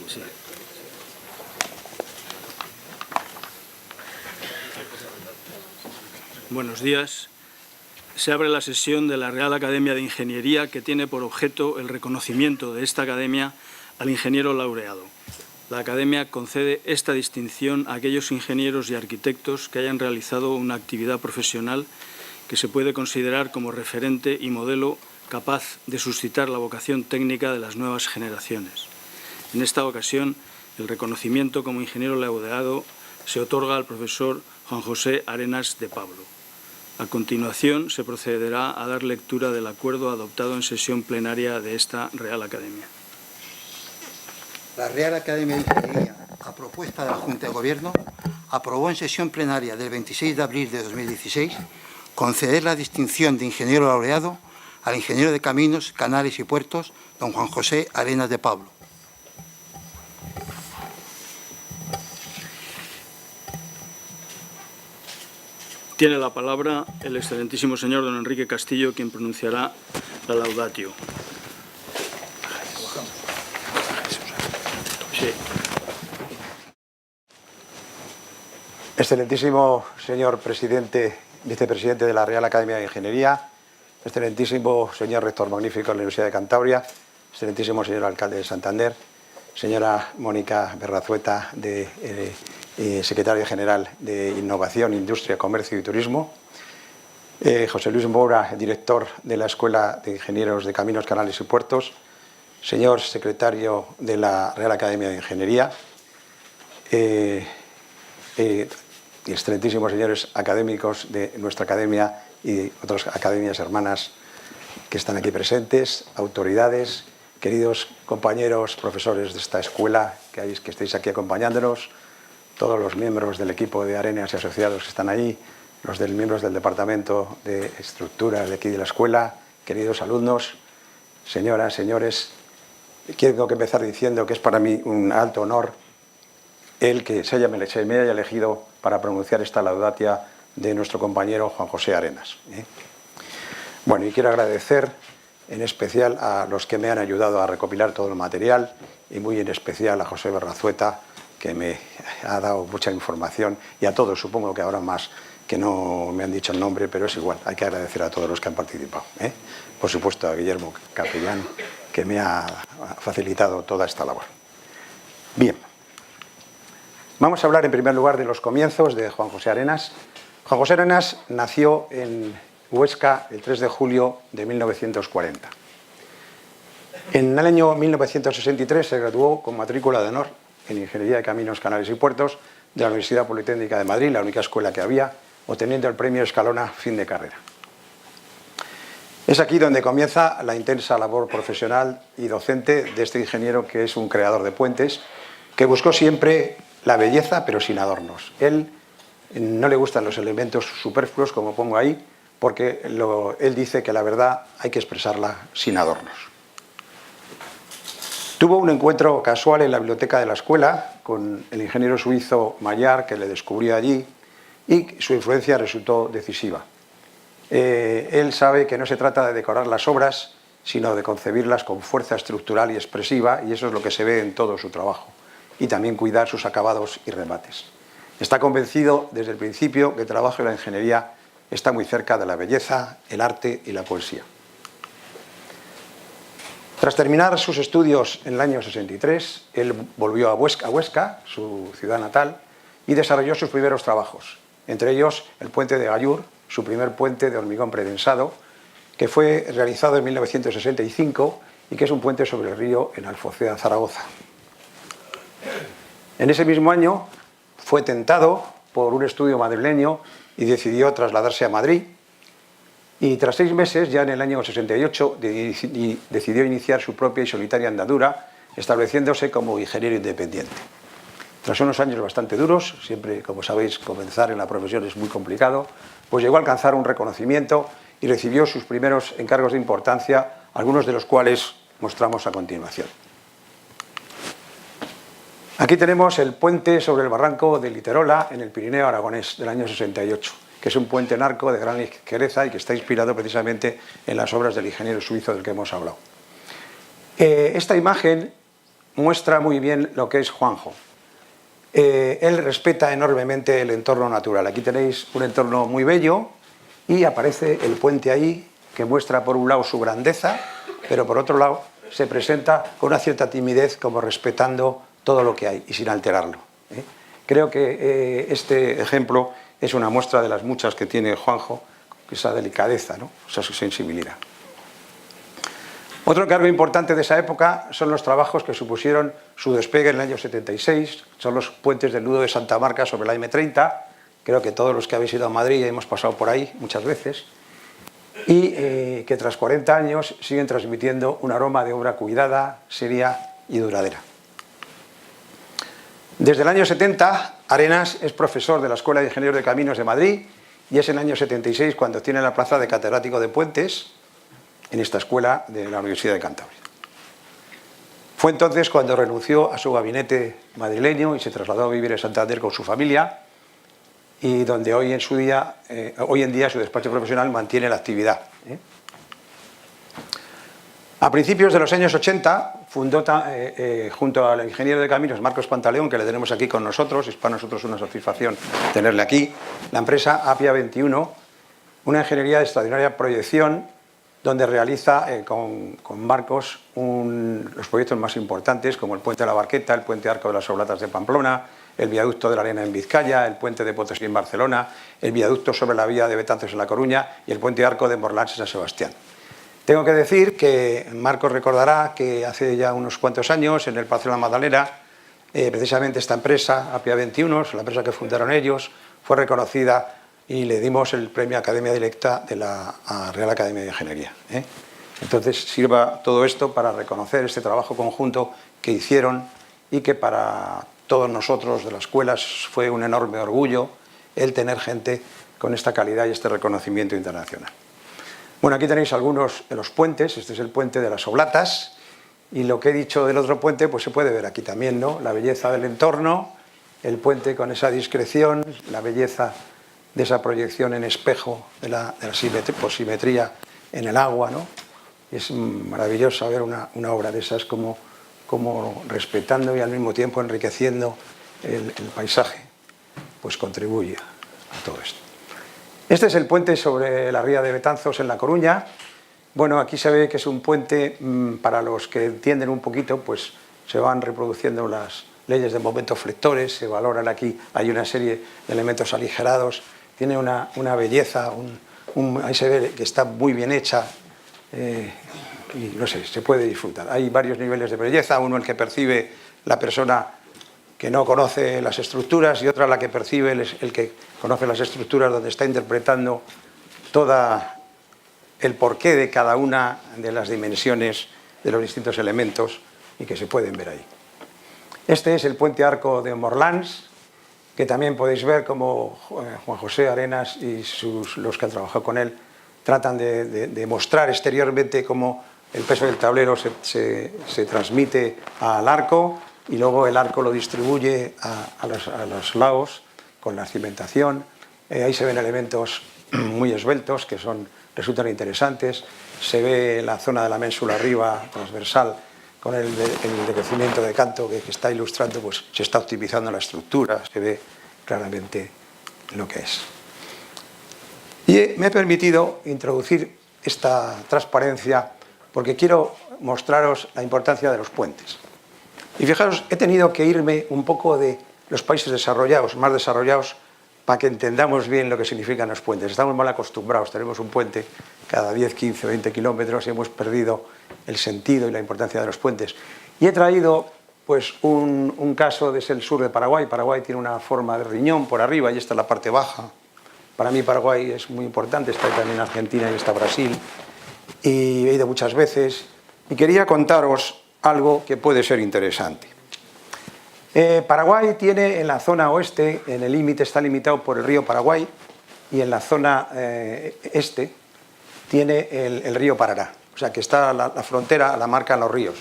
Sí. Buenos días. Se abre la sesión de la Real Academia de Ingeniería, que tiene por objeto el reconocimiento de esta academia al ingeniero laureado. La Academia concede esta distinción a aquellos ingenieros y arquitectos que hayan realizado una actividad profesional que se puede considerar como referente y modelo capaz de suscitar la vocación técnica de las nuevas generaciones. En esta ocasión, el reconocimiento como ingeniero laureado se otorga al profesor Juan José Arenas de Pablo. A continuación, se procederá a dar lectura del acuerdo adoptado en sesión plenaria de esta Real Academia. La Real Academia de Ingeniería, a propuesta de la Junta de Gobierno, aprobó en sesión plenaria del 26 de abril de 2016 conceder la distinción de ingeniero laureado al ingeniero de Caminos, Canales y Puertos, don Juan José Arenas de Pablo. Tiene la palabra el excelentísimo señor don Enrique Castillo, quien pronunciará la laudatio. Sí. Excelentísimo señor vicepresidente de la Real Academia de Ingeniería, excelentísimo señor rector magnífico de la Universidad de Cantabria, excelentísimo señor alcalde de Santander, señora Mónica Berrazueta, secretaria general de Innovación, Industria, Comercio y Turismo, José Luis Moura, director de la Escuela de Ingenieros de Caminos, Canales y Puertos, señor secretario de la Real Academia de Ingeniería, excelentísimos señores académicos de nuestra academia y otras academias hermanas que están aquí presentes, autoridades, queridos compañeros, profesores de esta escuela que estéis aquí acompañándonos, todos los miembros del equipo de Arenas y Asociados que están ahí, los miembros del Departamento de Estructuras de aquí de la escuela, queridos alumnos, señoras, señores, quiero empezar diciendo que es para mí un alto honor el que se me haya elegido para pronunciar esta laudatia de nuestro compañero Juan José Arenas. Bueno, y quiero agradecer en especial a los que me han ayudado a recopilar todo el material y muy en especial a José Berrazueta, que me ha dado mucha información, y a todos, supongo que habrá más que no me han dicho el nombre, pero es igual, hay que agradecer a todos los que han participado. Por supuesto a Guillermo Capellán, que me ha facilitado toda esta labor. Bien, vamos a hablar en primer lugar de los comienzos de Juan José Arenas. Juan José Arenas nació en Huesca el 3 de julio de 1940. En el año 1963 se graduó con matrícula de honor en Ingeniería de Caminos, Canales y Puertos de la Universidad Politécnica de Madrid, la única escuela que había, obteniendo el premio Escalona fin de carrera. Es aquí donde comienza la intensa labor profesional y docente de este ingeniero, que es un creador de puentes, que buscó siempre la belleza pero sin adornos. Él no le gustan los elementos superfluos, como pongo ahí, porque él dice que la verdad hay que expresarla sin adornos. Tuvo un encuentro casual en la biblioteca de la escuela con el ingeniero suizo Maillard, que le descubrió allí, y su influencia resultó decisiva. Él sabe que no se trata de decorar las obras, sino de concebirlas con fuerza estructural y expresiva, y eso es lo que se ve en todo su trabajo, y también cuidar sus acabados y remates. Está convencido desde el principio que el trabajo de la ingeniería está muy cerca de la belleza, el arte y la poesía. Tras terminar sus estudios en el año 63, él volvió a Huesca, su ciudad natal, y desarrolló sus primeros trabajos, entre ellos el puente de Gallur, su primer puente de hormigón predensado, que fue realizado en 1965 y que es un puente sobre el río en Alfocea, Zaragoza. En ese mismo año fue tentado por un estudio madrileño y decidió trasladarse a Madrid. Y tras 6 meses, ya en el año 68, decidió iniciar su propia y solitaria andadura, estableciéndose como ingeniero independiente. Tras unos años bastante duros, siempre, como sabéis, comenzar en la profesión es muy complicado, pues llegó a alcanzar un reconocimiento y recibió sus primeros encargos de importancia, algunos de los cuales mostramos a continuación. Aquí tenemos el puente sobre el barranco de Literola, en el Pirineo aragonés, del año 68. Que es un puente en arco de gran ligereza y que está inspirado precisamente en las obras del ingeniero suizo del que hemos hablado. Esta imagen muestra muy bien lo que es Juanjo. Él respeta enormemente el entorno natural. Aquí tenéis un entorno muy bello y aparece el puente ahí, que muestra por un lado su grandeza, pero por otro lado se presenta con una cierta timidez, como respetando todo lo que hay y sin alterarlo. Creo que este ejemplo es una muestra de las muchas que tiene Juanjo, esa delicadeza, ¿no? Esa sensibilidad. Otro encargo importante de esa época son los trabajos que supusieron su despegue en el año 76, son los puentes del nudo de Santa Marca sobre la M30, creo que todos los que habéis ido a Madrid hemos pasado por ahí muchas veces, y que tras 40 años siguen transmitiendo un aroma de obra cuidada, seria y duradera. Desde el año 70, Arenas es profesor de la Escuela de Ingenieros de Caminos de Madrid y es en el año 76 cuando tiene la plaza de catedrático de puentes en esta escuela de la Universidad de Cantabria. Fue entonces cuando renunció a su gabinete madrileño y se trasladó a vivir en Santander con su familia y donde hoy en día su despacho profesional mantiene la actividad. A principios de los años 80 fundó junto al ingeniero de caminos Marcos Pantaleón, que le tenemos aquí con nosotros, es para nosotros una satisfacción tenerle aquí, la empresa Apia 21, una ingeniería de extraordinaria proyección donde realiza con Marcos los proyectos más importantes como el puente de la Barqueta, el puente Arco de las Oblatas de Pamplona, el viaducto de la Arena en Vizcaya, el puente de Potosí en Barcelona, el viaducto sobre la vía de Betanzos en La Coruña y el puente Arco de Morlans en San Sebastián. Tengo que decir que Marcos recordará que hace ya unos cuantos años en el Palacio de la Magdalena, precisamente esta empresa, Apia 21, la empresa que fundaron ellos, fue reconocida y le dimos el premio Academia Directa de la Real Academia de Ingeniería. Entonces sirva todo esto para reconocer este trabajo conjunto que hicieron y que para todos nosotros de las escuelas fue un enorme orgullo el tener gente con esta calidad y este reconocimiento internacional. Bueno, aquí tenéis algunos de los puentes, este es el puente de las Oblatas y lo que he dicho del otro puente pues se puede ver aquí también, ¿no? La belleza del entorno, el puente con esa discreción, la belleza de esa proyección en espejo de la posimetría en el agua, ¿no? Es maravilloso ver una obra de esas como respetando y al mismo tiempo enriqueciendo el paisaje, pues contribuye a todo esto. Este es el puente sobre la ría de Betanzos en La Coruña. Bueno, aquí se ve que es un puente, para los que entienden un poquito, pues se van reproduciendo las leyes de momento flectores, se valoran aquí, hay una serie de elementos aligerados, tiene una belleza, ahí se ve que está muy bien hecha y no sé, se puede disfrutar. Hay varios niveles de belleza, uno el que percibe la persona que no conoce las estructuras y otra la que percibe el que conoce las estructuras, donde está interpretando todo el porqué de cada una de las dimensiones de los distintos elementos y que se pueden ver ahí. Este es el puente Arco de Morlans, que también podéis ver cómo Juan José Arenas y los que han trabajado con él tratan de mostrar exteriormente cómo el peso del tablero se transmite al arco y luego el arco lo distribuye a los lados con la cimentación. Ahí se ven elementos muy esbeltos que resultan interesantes. Se ve la zona de la ménsula arriba, transversal, con el decrecimiento de canto que está ilustrando, pues se está optimizando la estructura, se ve claramente lo que es. Y me he permitido introducir esta transparencia porque quiero mostraros la importancia de los puentes. Y fijaros, he tenido que irme un poco de los países desarrollados, más desarrollados, para que entendamos bien lo que significan los puentes. Estamos mal acostumbrados, tenemos un puente cada 10, 15, 20 kilómetros y hemos perdido el sentido y la importancia de los puentes. Y he traído pues, un caso desde el sur de Paraguay. Paraguay tiene una forma de riñón por arriba y esta es la parte baja. Para mí Paraguay es muy importante, está también Argentina y está Brasil. Y he ido muchas veces y quería contaros algo que puede ser interesante. Paraguay tiene en la zona oeste, en el límite está limitado por el río Paraguay y en la zona este tiene el río Parará, o sea que está la frontera, la marcan los ríos.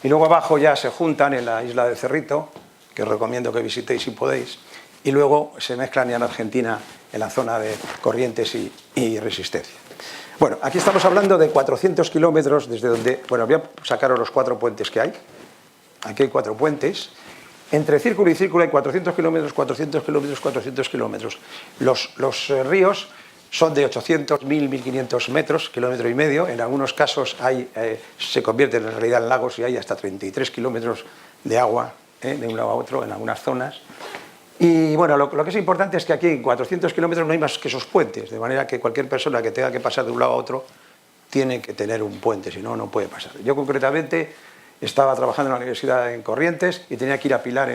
Y luego abajo ya se juntan en la isla de Cerrito, que os recomiendo que visitéis si podéis, y luego se mezclan ya en Argentina en la zona de Corrientes y Resistencia. Bueno, aquí estamos hablando de 400 kilómetros desde donde, bueno, voy a sacaros los 4 puentes que hay. aquí hay 4 puentes. Entre círculo y círculo hay 400 kilómetros, 400 kilómetros, 400 kilómetros. Los ríos son de 800, 1000, 1500 metros, kilómetro y medio. En algunos casos se convierten en realidad en lagos y hay hasta 33 kilómetros de agua de un lado a otro en algunas zonas. Y bueno, lo que es importante es que aquí en 400 kilómetros no hay más que esos puentes, de manera que cualquier persona que tenga que pasar de un lado a otro tiene que tener un puente, si no, no puede pasar. Yo concretamente estaba trabajando en la universidad en Corrientes y tenía que ir a Pilar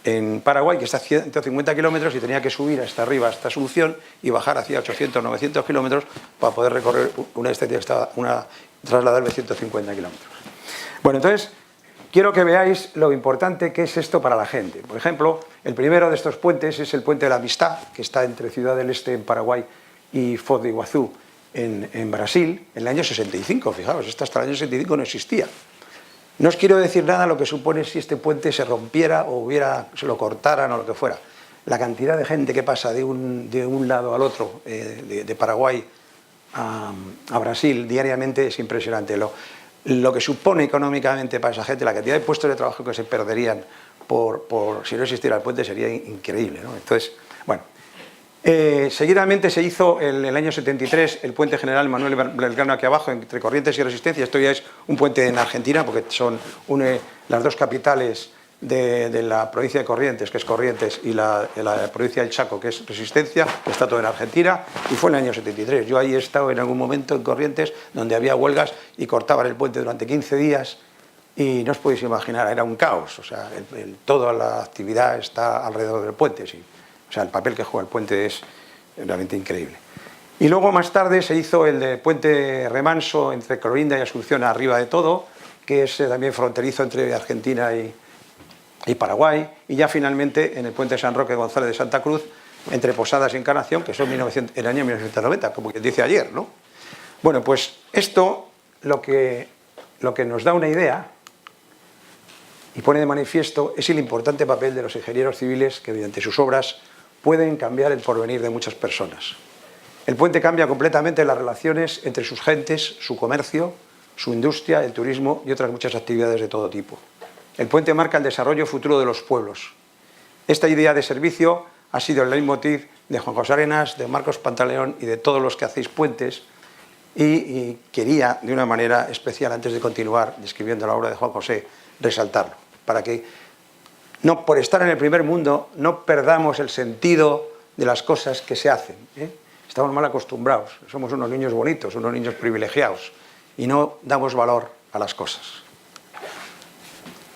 en Paraguay, que está a 150 kilómetros, y tenía que subir hasta arriba, hasta Asunción, y bajar hacia 800, 900 kilómetros para poder recorrer una distancia que estaba trasladar de 150 kilómetros. Bueno, entonces, quiero que veáis lo importante que es esto para la gente. Por ejemplo, el primero de estos puentes es el Puente de la Amistad, que está entre Ciudad del Este, en Paraguay, y Foz de Iguazú, en Brasil, en el año 65, fijaos, esto hasta el año 65 no existía. No os quiero decir nada lo que supone si este puente se rompiera o se lo cortaran o lo que fuera. La cantidad de gente que pasa de un lado al otro, de Paraguay a Brasil, diariamente es impresionante. Lo que supone económicamente para esa gente, la cantidad de puestos de trabajo que se perderían si no existiera el puente sería increíble, ¿no? Entonces, bueno. Seguidamente se hizo en el año 73 el puente general Manuel Belgrano aquí abajo, entre Corrientes y Resistencia. Esto ya es un puente en Argentina, porque une las dos capitales de la provincia de Corrientes, que es Corrientes, y la provincia del Chaco, que es Resistencia, que está todo en Argentina, y fue en el año 73. Yo ahí he estado en algún momento en Corrientes, donde había huelgas y cortaban el puente durante 15 días, y no os podéis imaginar, era un caos. O sea, toda la actividad está alrededor del puente, sí. O sea, el papel que juega el puente es realmente increíble. Y luego más tarde se hizo el de puente remanso entre Clorinda y Asunción arriba de todo, que es también fronterizo entre Argentina y Paraguay. Y ya finalmente en el puente San Roque González de Santa Cruz, entre Posadas y Encarnación, que son el año 1990, como quien dice ayer, ¿no? Bueno, pues esto lo que nos da una idea y pone de manifiesto es el importante papel de los ingenieros civiles que mediante sus obras pueden cambiar el porvenir de muchas personas. El puente cambia completamente las relaciones entre sus gentes, su comercio, su industria, el turismo y otras muchas actividades de todo tipo. El puente marca el desarrollo futuro de los pueblos. Esta idea de servicio ha sido el leitmotiv de Juan José Arenas, de Marcos Pantaleón y de todos los que hacéis puentes, y quería, de una manera especial, antes de continuar describiendo la obra de Juan José, resaltarlo, para que no, por estar en el primer mundo, no perdamos el sentido de las cosas que se hacen, ¿eh? Estamos mal acostumbrados, somos unos niños bonitos, unos niños privilegiados, y no damos valor a las cosas.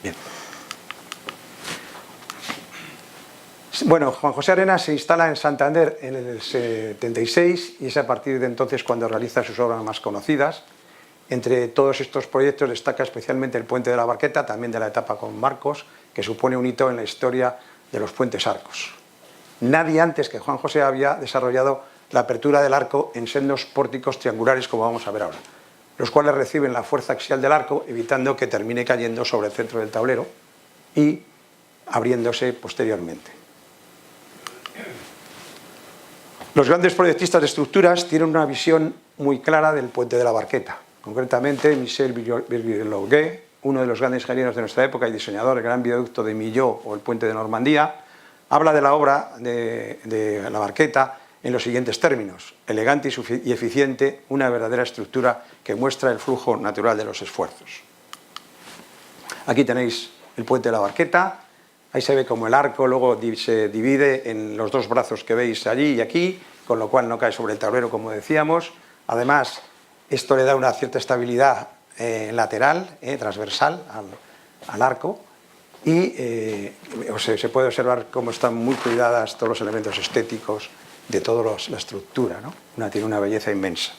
Bien. Bueno, Juan José Arenas se instala en Santander en el 76 y es a partir de entonces cuando realiza sus obras más conocidas. Entre todos estos proyectos destaca especialmente el Puente de la Barqueta, también de la etapa con Marcos, que supone un hito en la historia de los puentes arcos. Nadie antes que Juan José había desarrollado la apertura del arco en sendos pórticos triangulares, como vamos a ver ahora, los cuales reciben la fuerza axial del arco, evitando que termine cayendo sobre el centro del tablero y abriéndose posteriormente. Los grandes proyectistas de estructuras tienen una visión muy clara del Puente de la Barqueta. Concretamente, Michel Virologuet, uno de los grandes ingenieros de nuestra época y diseñador del gran viaducto de Millau o el puente de Normandía, habla de la obra de la Barqueta en los siguientes términos: elegante y eficiente, una verdadera estructura que muestra el flujo natural de los esfuerzos. Aquí tenéis el puente de la Barqueta, ahí se ve como el arco luego se divide en los dos brazos que veis allí y aquí, con lo cual no cae sobre el tablero, como decíamos. Además, esto le da una cierta estabilidad lateral, transversal al arco, y se puede observar cómo están muy cuidadas todos los elementos estéticos de toda la estructura, ¿no? Tiene una belleza inmensa.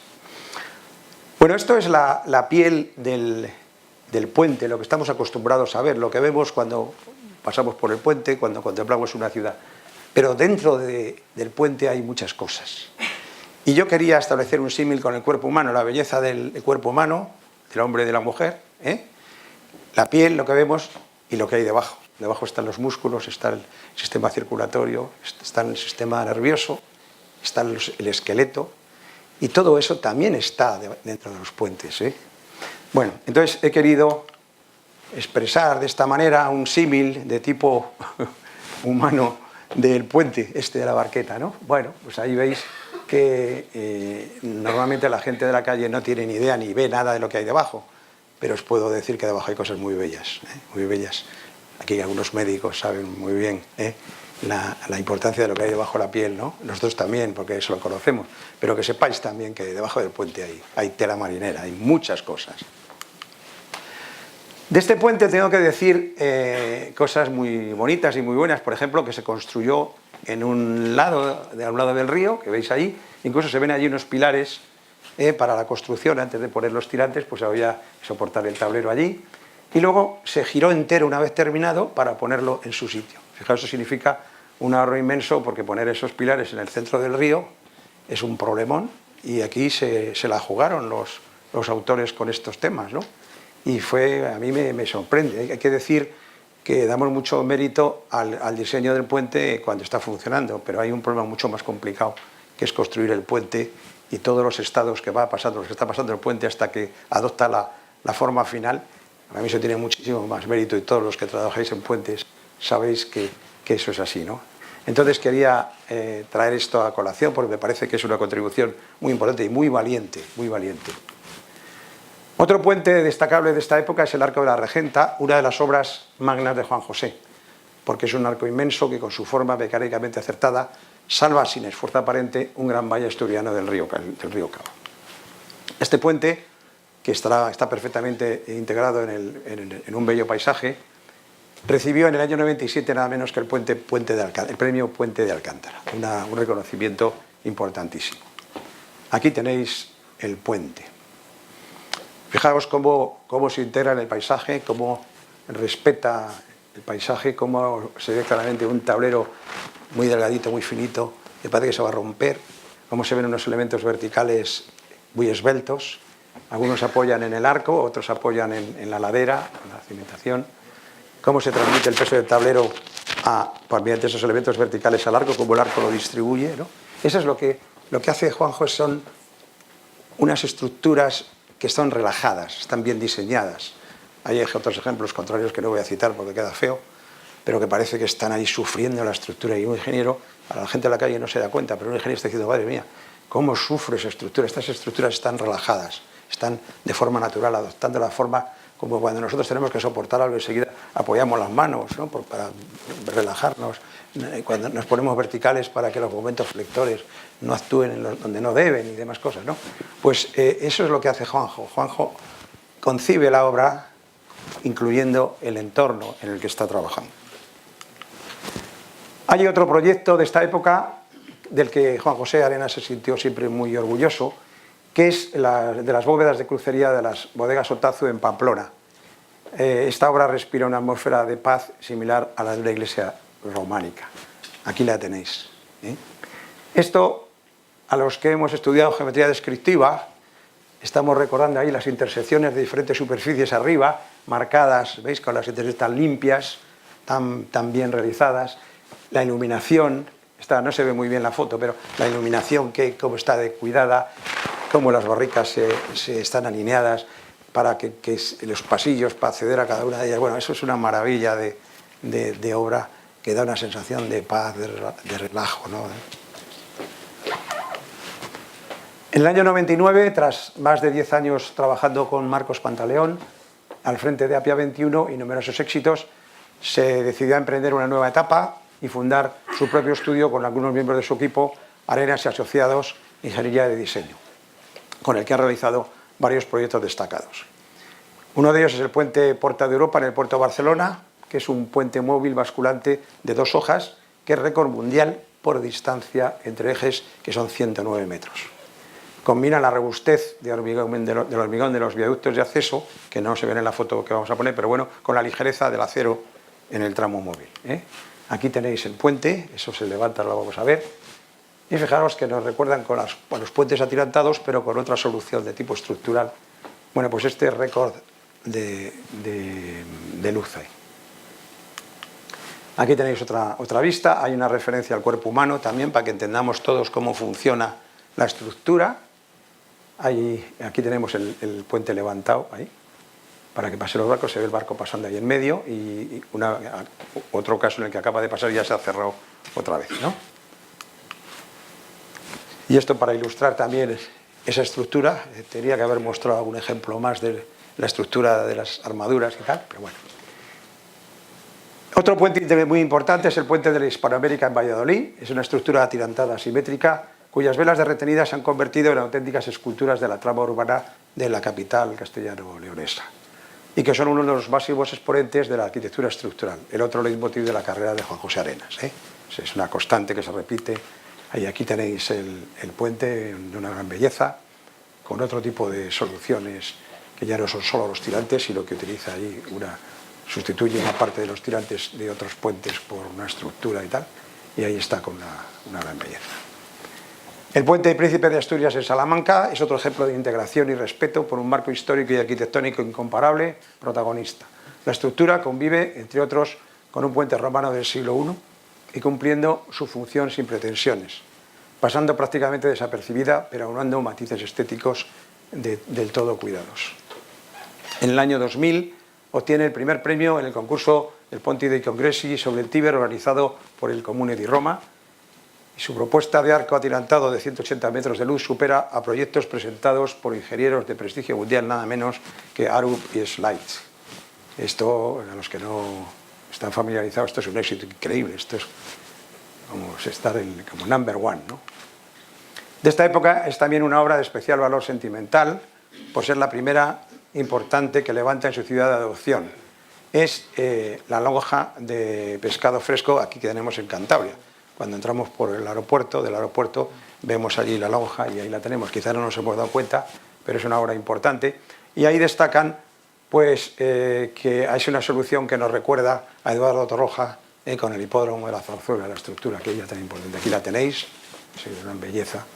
Bueno, esto es la piel del puente, lo que estamos acostumbrados a ver, lo que vemos cuando pasamos por el puente, cuando contemplamos una ciudad. Pero dentro del puente hay muchas cosas. Y yo quería establecer un símil con el cuerpo humano, la belleza del cuerpo humano, del hombre y de la mujer, la piel, lo que vemos, y lo que hay debajo. Debajo están los músculos, está el sistema circulatorio, está el sistema nervioso, está el esqueleto, y todo eso también está dentro de los puentes, Bueno, entonces he querido expresar de esta manera un símil de tipo humano del puente este de la Barqueta, ¿no? Bueno, pues ahí veis que normalmente la gente de la calle no tiene ni idea ni ve nada de lo que hay debajo, pero os puedo decir que debajo hay cosas muy bellas, muy bellas. Aquí algunos médicos saben muy bien la importancia de lo que hay debajo de la piel, ¿no? Nosotros también, porque eso lo conocemos, pero que sepáis también que debajo del puente hay tela marinera, hay muchas cosas. De este puente tengo que decir cosas muy bonitas y muy buenas, por ejemplo, que se construyó a un lado del río, que veis ahí, incluso se ven allí unos pilares para la construcción. Antes de poner los tirantes, pues había que soportar el tablero allí, y luego se giró entero una vez terminado para ponerlo en su sitio. Fijaos, eso significa un ahorro inmenso, porque poner esos pilares en el centro del río es un problemón, y aquí se la jugaron los autores con estos temas, ¿no? Y a mí me sorprende. Hay que decir que damos mucho mérito al diseño del puente cuando está funcionando, pero hay un problema mucho más complicado, que es construir el puente y todos los estados que va pasando, los que está pasando el puente hasta que adopta la forma final. A mí eso tiene muchísimo más mérito, y todos los que trabajáis en puentes sabéis que eso es así, ¿no? Entonces quería traer esto a colación, porque me parece que es una contribución muy importante y muy valiente, muy valiente. Otro puente destacable de esta época es el Arco de la Regenta, una de las obras magnas de Juan José, porque es un arco inmenso que, con su forma mecánicamente acertada, salva sin esfuerzo aparente un gran valle asturiano del río Cava. Este puente, que está perfectamente integrado en un bello paisaje, recibió en el año 97 nada menos que el premio Puente de Alcántara, un reconocimiento importantísimo. Aquí tenéis el puente. Fijaos cómo se integra en el paisaje, cómo respeta el paisaje, cómo se ve claramente un tablero muy delgadito, muy finito, que parece que se va a romper, cómo se ven unos elementos verticales muy esbeltos. Algunos apoyan en el arco, otros apoyan en la ladera, en la cimentación. Cómo se transmite el peso del tablero mediante esos elementos verticales al arco, cómo el arco lo distribuye, ¿no? Eso es lo que hace Juanjo. Son unas estructuras que son relajadas, están bien diseñadas. Hay otros ejemplos contrarios que no voy a citar porque queda feo, pero que parece que están ahí sufriendo la estructura, y un ingeniero, a la gente de la calle no se da cuenta, pero un ingeniero está diciendo: madre mía, ¿cómo sufre esa estructura? Estas estructuras están relajadas, están de forma natural, adoptando la forma como cuando nosotros tenemos que soportar algo y enseguida apoyamos las manos, ¿no? Para relajarnos, cuando nos ponemos verticales para que los momentos flectores no actúen donde no deben y demás cosas, ¿no? Pues eso es lo que hace Juanjo. Juanjo concibe la obra incluyendo el entorno en el que está trabajando. Hay otro proyecto de esta época del que Juan José Arenas se sintió siempre muy orgulloso, que es de las bóvedas de crucería de las bodegas Otazu en Pamplona. Esta obra respira una atmósfera de paz similar a la de una iglesia románica. Aquí la tenéis. Esto, a los que hemos estudiado geometría descriptiva, estamos recordando ahí las intersecciones de diferentes superficies arriba, marcadas, ¿veis? Con las intersecciones tan limpias, tan bien realizadas. La iluminación, no se ve muy bien la foto, pero la iluminación, cómo está de cuidada, cómo las barricas se están alineadas para que los pasillos para acceder a cada una de ellas. Bueno, eso es una maravilla de obra que da una sensación de paz, de relajo, ¿no? En el año 99, tras más de 10 años trabajando con Marcos Pantaleón, al frente de Apia 21 y numerosos éxitos, se decidió a emprender una nueva etapa y fundar su propio estudio con algunos miembros de su equipo, Arenas y Asociados, Ingeniería de Diseño, con el que ha realizado varios proyectos destacados. Uno de ellos es el puente Porta de Europa en el puerto de Barcelona, que es un puente móvil basculante de 2 hojas, que es récord mundial por distancia entre ejes, que son 109 metros. Combina la robustez del hormigón de los viaductos de acceso, que no se ven en la foto que vamos a poner, pero bueno, con la ligereza del acero en el tramo móvil. Aquí tenéis el puente, eso se levanta, lo vamos a ver. Y fijaros que nos recuerdan con los puentes atirantados, pero con otra solución de tipo estructural. Bueno, pues este es récord de luz ahí. Aquí tenéis otra vista, hay una referencia al cuerpo humano también, para que entendamos todos cómo funciona la estructura. Aquí tenemos el puente levantado, ahí, para que pasen los barcos. Se ve el barco pasando ahí en medio y otro caso en el que acaba de pasar ya se ha cerrado otra vez, ¿no? Y esto para ilustrar también esa estructura. Tenía que haber mostrado algún ejemplo más de la estructura de las armaduras y tal, pero bueno. Otro puente muy importante es el puente de la Hispanoamérica en Valladolid. Es una estructura atirantada asimétrica cuyas velas de retenida se han convertido en auténticas esculturas de la trama urbana de la capital castellano-leonesa y que son uno de los máximos exponentes de la arquitectura estructural. El otro leitmotiv de la carrera de Juan José Arenas, ¿eh? Es una constante que se repite. Ahí aquí tenéis el puente de una gran belleza, con otro tipo de soluciones que ya no son solo los tirantes, sino que utiliza ahí sustituye una parte de los tirantes de otros puentes por una estructura y tal, y ahí está con una gran belleza. El puente Príncipe de Asturias en Salamanca es otro ejemplo de integración y respeto por un marco histórico y arquitectónico incomparable, protagonista. La estructura convive, entre otros, con un puente romano del siglo I y cumpliendo su función sin pretensiones, pasando prácticamente desapercibida, pero aunando matices estéticos del todo cuidados. En el año 2000 obtiene el primer premio en el concurso del Ponti dei Congressi sobre el Tíber organizado por el Comune di Roma, y su propuesta de arco atirantado de 180 metros de luz supera a proyectos presentados por ingenieros de prestigio mundial, nada menos que Arup y Schleich. Esto, a los que no están familiarizados, esto es un éxito increíble, esto es como estar como number one, ¿no? De esta época es también una obra de especial valor sentimental, por ser la primera importante que levanta en su ciudad de adopción. Es la lonja de pescado fresco aquí que tenemos en Cantabria. Cuando entramos por el aeropuerto, del aeropuerto vemos allí la lonja y ahí la tenemos. Quizá no nos hemos dado cuenta, pero es una obra importante. Y ahí destacan pues, que es una solución que nos recuerda a Eduardo Torroja con el hipódromo de la Zarzuela, la estructura que ella tan importante. Aquí la tenéis, es una gran belleza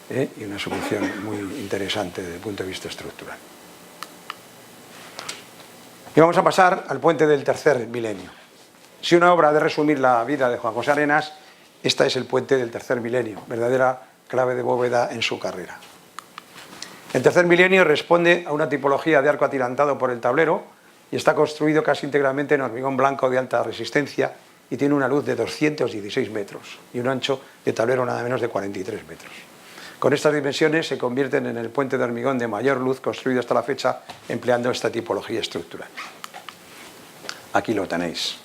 y una solución muy interesante desde el punto de vista estructural. Y vamos a pasar al puente del tercer milenio. Si una obra ha de resumir la vida de Juan José Arenas, esta es el puente del tercer milenio, verdadera clave de bóveda en su carrera. El tercer milenio responde a una tipología de arco atirantado por el tablero y está construido casi íntegramente en hormigón blanco de alta resistencia y tiene una luz de 216 metros y un ancho de tablero nada menos de 43 metros. Con estas dimensiones se convierten en el puente de hormigón de mayor luz construido hasta la fecha empleando esta tipología estructural. Aquí lo tenéis.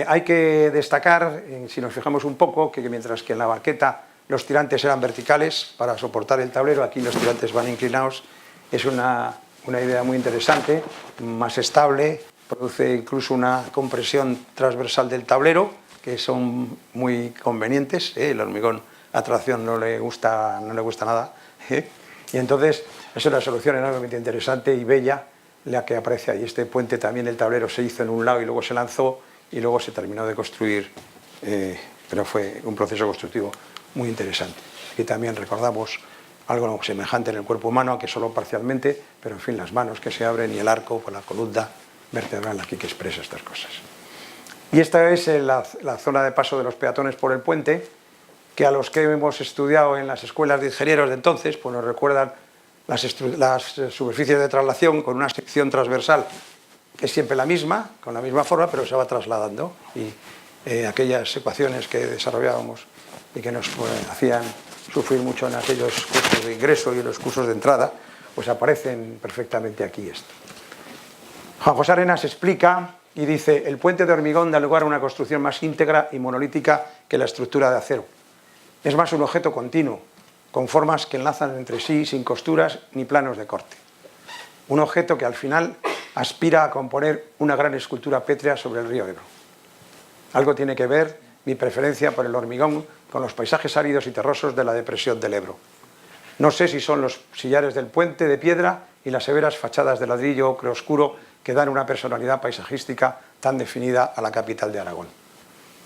Hay que destacar, si nos fijamos un poco, que mientras que en la barqueta los tirantes eran verticales para soportar el tablero, aquí los tirantes van inclinados. Es una idea muy interesante, más estable, produce incluso una compresión transversal del tablero, que son muy convenientes. El hormigón a tracción no le gusta nada. Y entonces es una solución enormemente interesante y bella la que aparece ahí. Este puente también, el tablero se hizo en un lado y luego se lanzó y luego se terminó de construir, pero fue un proceso constructivo muy interesante. Aquí también recordamos algo semejante en el cuerpo humano, aunque solo parcialmente, pero en fin, las manos que se abren y el arco por la columna vertebral aquí que expresa estas cosas. Y esta es la zona de paso de los peatones por el puente, que a los que hemos estudiado en las escuelas de ingenieros de entonces, pues nos recuerdan las superficies de traslación con una sección transversal que es siempre la misma, con la misma forma, pero se va trasladando. Y aquellas ecuaciones que desarrollábamos y que nos hacían sufrir mucho en aquellos cursos de ingreso y en los cursos de entrada, pues aparecen perfectamente aquí esto. Juan José Arenas explica y dice: el puente de hormigón da lugar a una construcción más íntegra y monolítica que la estructura de acero. Es más un objeto continuo, con formas que enlazan entre sí sin costuras ni planos de corte. Un objeto que al final aspira a componer una gran escultura pétrea sobre el río Ebro. Algo tiene que ver mi preferencia por el hormigón con los paisajes áridos y terrosos de la depresión del Ebro. No sé si son los sillares del puente de piedra y las severas fachadas de ladrillo ocre oscuro que dan una personalidad paisajística tan definida a la capital de Aragón.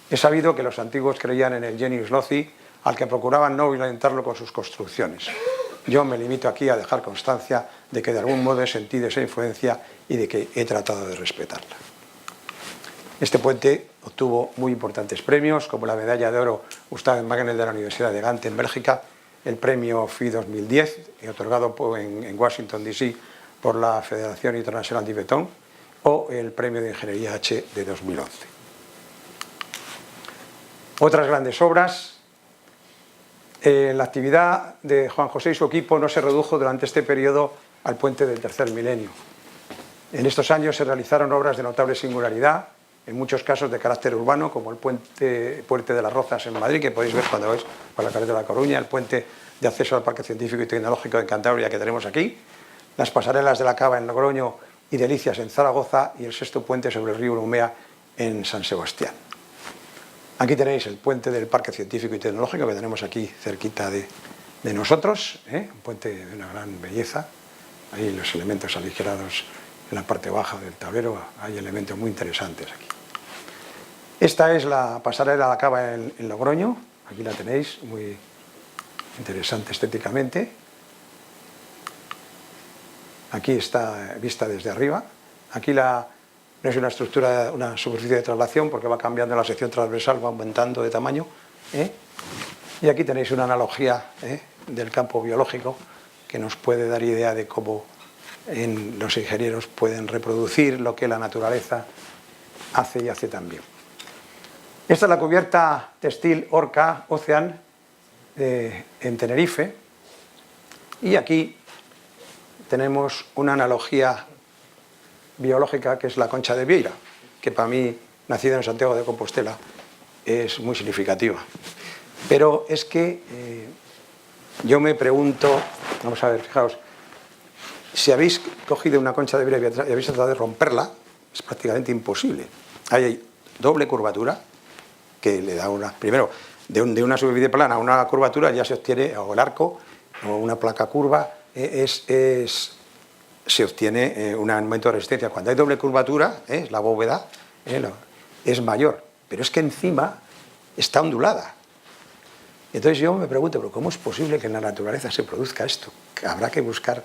He sabido que los antiguos creían en el genius loci, al que procuraban no violentarlo con sus construcciones. Yo me limito aquí a dejar constancia de que de algún modo he sentido esa influencia y de que he tratado de respetarla. Este puente obtuvo muy importantes premios, como la medalla de oro Gustav Wagner de la Universidad de Gante en Bélgica, el premio FI 2010, otorgado en Washington, D.C. por la Federación Internacional de Betón, o el Premio de Ingeniería H de 2011. Otras grandes obras. La actividad de Juan José y su equipo no se redujo durante este periodo al puente del tercer milenio. En estos años se realizaron obras de notable singularidad, en muchos casos de carácter urbano, como el puente de las Rozas en Madrid, que podéis ver cuando vais por la carretera de La Coruña, el puente de acceso al Parque Científico y Tecnológico de Cantabria que tenemos aquí, las pasarelas de la Cava en Logroño y Delicias en Zaragoza, y el sexto puente sobre el río Urumea en San Sebastián. Aquí tenéis el puente del Parque Científico y Tecnológico que tenemos aquí cerquita de nosotros, un puente de una gran belleza. Ahí los elementos aligerados en la parte baja del tablero, hay elementos muy interesantes aquí. Esta es la pasarela de la Cava en Logroño, aquí la tenéis, muy interesante estéticamente. Aquí está vista desde arriba. Aquí no es una estructura, una superficie de traslación, porque va cambiando la sección transversal, va aumentando de tamaño. Y aquí tenéis una analogía del campo biológico que nos puede dar idea de cómo los ingenieros pueden reproducir lo que la naturaleza hace y hace también. Esta es la cubierta textil Orca Ocean en Tenerife, y aquí tenemos una analogía biológica que es la concha de Vieira, que para mí, nacida en Santiago de Compostela, es muy significativa. Pero es que yo me pregunto, vamos a ver, fijaos, si habéis cogido una concha de Vieira y habéis tratado de romperla, es prácticamente imposible. Hay doble curvatura que le da una... Primero, de una superficie plana a una curvatura ya se obtiene, o el arco, o una placa curva, se obtiene un aumento de resistencia. Cuando hay doble curvatura, la bóveda es mayor, pero es que encima está ondulada. Entonces yo me pregunto, ¿pero cómo es posible que en la naturaleza se produzca esto? Habrá que buscar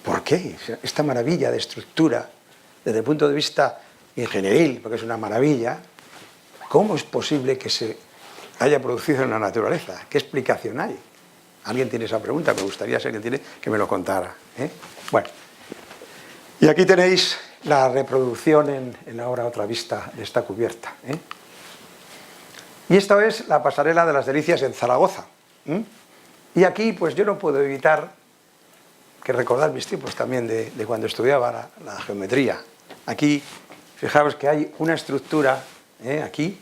por qué. Esta maravilla de estructura, desde el punto de vista ingenieril, porque es una maravilla, ¿cómo es posible que se haya producido en la naturaleza? ¿Qué explicación hay? ¿Alguien tiene esa pregunta? Me gustaría ser quien tiene que me lo contara. Bueno, y aquí tenéis la reproducción en la obra Otra Vista de esta cubierta. Y esta es la pasarela de las Delicias en Zaragoza. Y aquí, pues yo no puedo evitar que recordar mis tiempos también de cuando estudiaba la geometría. Aquí, fijaos que hay una estructura, aquí,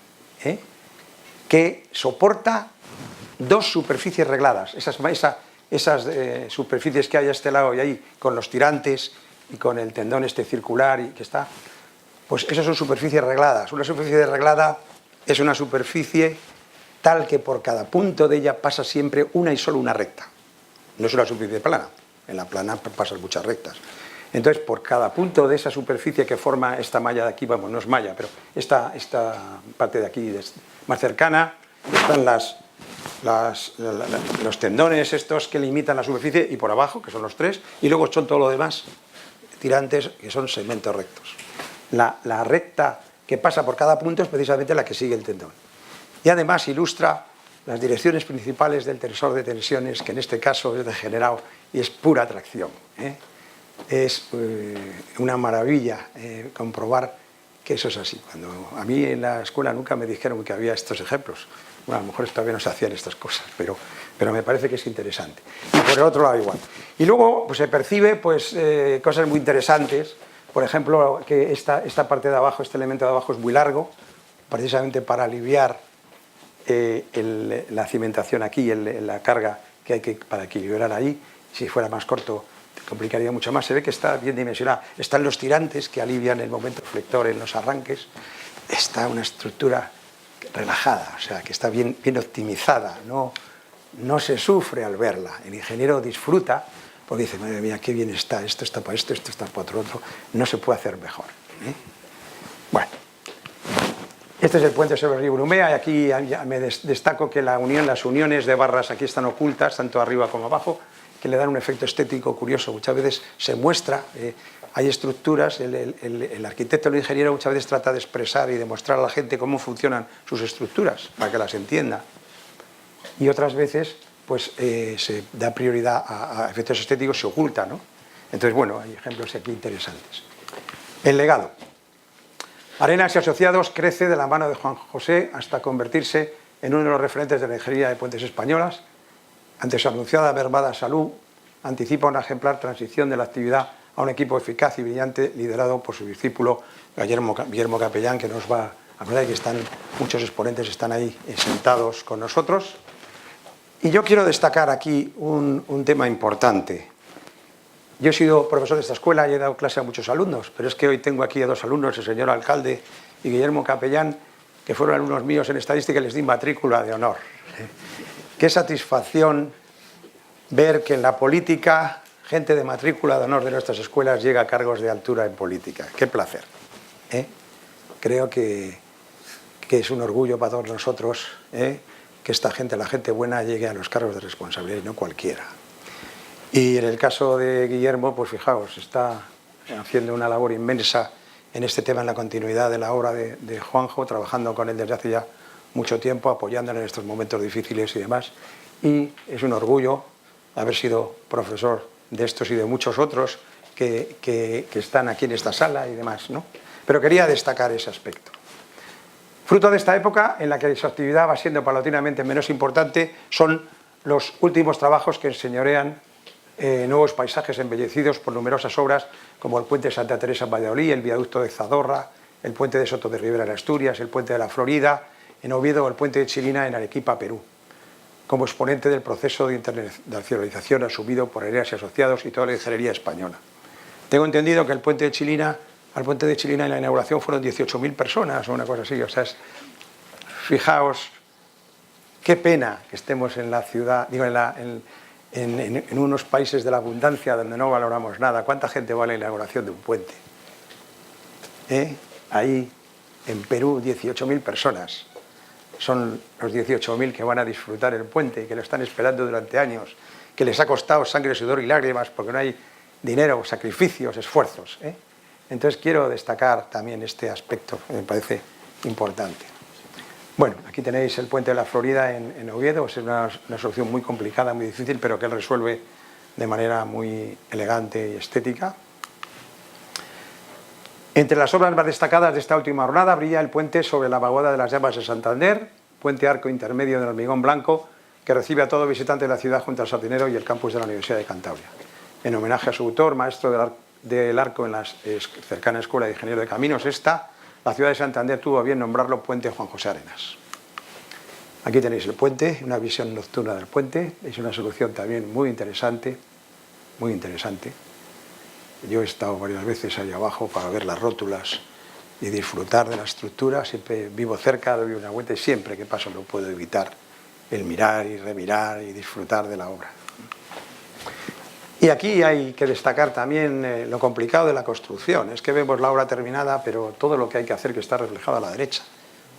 que soporta dos superficies regladas. Esas superficies que hay a este lado y ahí, con los tirantes y con el tendón este circular y que está, pues esas son superficies regladas. Una superficie reglada es una superficie tal que por cada punto de ella pasa siempre una y solo una recta. No es una superficie plana. En la plana pasan muchas rectas. Entonces, por cada punto de esa superficie que forma esta malla de aquí, vamos, no es malla, pero esta parte de aquí más cercana, están los tendones estos que limitan la superficie, y por abajo, que son los tres, y luego son todo lo demás tirantes, que son segmentos rectos. La recta que pasa por cada punto es precisamente la que sigue el tendón. Y además ilustra las direcciones principales del tensor de tensiones, que en este caso es degenerado y es pura tracción. Es una maravilla comprobar que eso es así. Cuando a mí en la escuela nunca me dijeron que había estos ejemplos. Bueno, a lo mejor todavía no se hacían estas cosas, pero me parece que es interesante. Y por el otro lado igual. Y luego pues, se percibe pues, cosas muy interesantes. Por ejemplo, que esta parte de abajo, este elemento de abajo es muy largo, precisamente para aliviar la cimentación aquí, la carga que hay para equilibrar ahí. Si fuera más corto, complicaría mucho más. Se ve que está bien dimensionada. Están los tirantes que alivian el momento flector en los arranques. Está una estructura relajada, o sea, que está bien optimizada. No se sufre al verla. El ingeniero disfruta porque dice, madre mía, qué bien está. Esto está para esto está para otro. No se puede hacer mejor. Bueno. Este es el puente sobre el río Urumea, y aquí me destaco que las uniones de barras aquí están ocultas, tanto arriba como abajo, que le dan un efecto estético curioso. Muchas veces se muestra, hay estructuras, el arquitecto o el ingeniero muchas veces trata de expresar y demostrar a la gente cómo funcionan sus estructuras, para que las entienda. Y otras veces pues, se da prioridad a efectos estéticos, se oculta, ¿no? Entonces, bueno, hay ejemplos aquí interesantes. El legado. Arenas y Asociados crece de la mano de Juan José hasta convertirse en uno de los referentes de la ingeniería de puentes españolas. Ante su anunciada mermada salud, anticipa una ejemplar transición de la actividad a un equipo eficaz y brillante liderado por su discípulo Guillermo Capellán, que nos va a acordar, que están muchos exponentes están ahí sentados con nosotros. Y yo quiero destacar aquí un tema importante. Yo he sido profesor de esta escuela y he dado clase a muchos alumnos, pero es que hoy tengo aquí a dos alumnos, el señor alcalde y Guillermo Capellán, que fueron alumnos míos en estadística y les di matrícula de honor. Qué satisfacción ver que en la política gente de matrícula de honor de nuestras escuelas llega a cargos de altura en política. Qué placer. Creo que es un orgullo para todos nosotros que esta gente, la gente buena, llegue a los cargos de responsabilidad y no cualquiera. Y en el caso de Guillermo, pues fijaos, está haciendo una labor inmensa en este tema, en la continuidad de la obra de Juanjo, trabajando con él desde hace ya mucho tiempo, apoyándole en estos momentos difíciles y demás. Y es un orgullo haber sido profesor de estos y de muchos otros que están aquí en esta sala y demás, ¿no? Pero quería destacar ese aspecto. Fruto de esta época, en la que su actividad va siendo paulatinamente menos importante, son los últimos trabajos que enseñorean nuevos paisajes embellecidos por numerosas obras, como el puente de Santa Teresa en Valladolid, el viaducto de Zadorra, el puente de Soto de Ribera en Asturias, el puente de la Florida, en Oviedo, el puente de Chilina en Arequipa, Perú, como exponente del proceso de internacionalización asumido por Arenas y Asociados y toda la ingeniería española. Tengo entendido que al puente de Chilina en la inauguración fueron 18.000 personas o una cosa así. O sea, fijaos, qué pena que estemos en la ciudad, digo, en unos países de la abundancia donde no valoramos nada. ¿Cuánta gente vale la inauguración de un puente? Ahí, en Perú, 18.000 personas. Son los 18.000 que van a disfrutar el puente y que lo están esperando durante años, que les ha costado sangre, sudor y lágrimas porque no hay dinero, sacrificios, esfuerzos. Entonces quiero destacar también este aspecto, que me parece importante. Bueno, aquí tenéis el puente de la Florida en Oviedo. Es una solución muy complicada, muy difícil, pero que él resuelve de manera muy elegante y estética. Entre las obras más destacadas de esta última jornada brilla el puente sobre la vaguada de las Llamas de Santander, puente arco intermedio de hormigón blanco, que recibe a todo visitante de la ciudad junto al Sardinero y el campus de la Universidad de Cantabria. En homenaje a su autor, maestro del arco en la cercana Escuela de Ingenieros de Caminos, la ciudad de Santander tuvo a bien nombrarlo Puente Juan José Arenas. Aquí tenéis el puente, una visión nocturna del puente. Es una solución también muy interesante, muy interesante. Yo he estado varias veces ahí abajo para ver las rótulas y disfrutar de la estructura. Siempre vivo cerca, doy una vuelta y siempre que paso no puedo evitar el mirar y remirar y disfrutar de la obra. Y aquí hay que destacar también lo complicado de la construcción. Es que vemos la obra terminada, pero todo lo que hay que hacer que está reflejado a la derecha.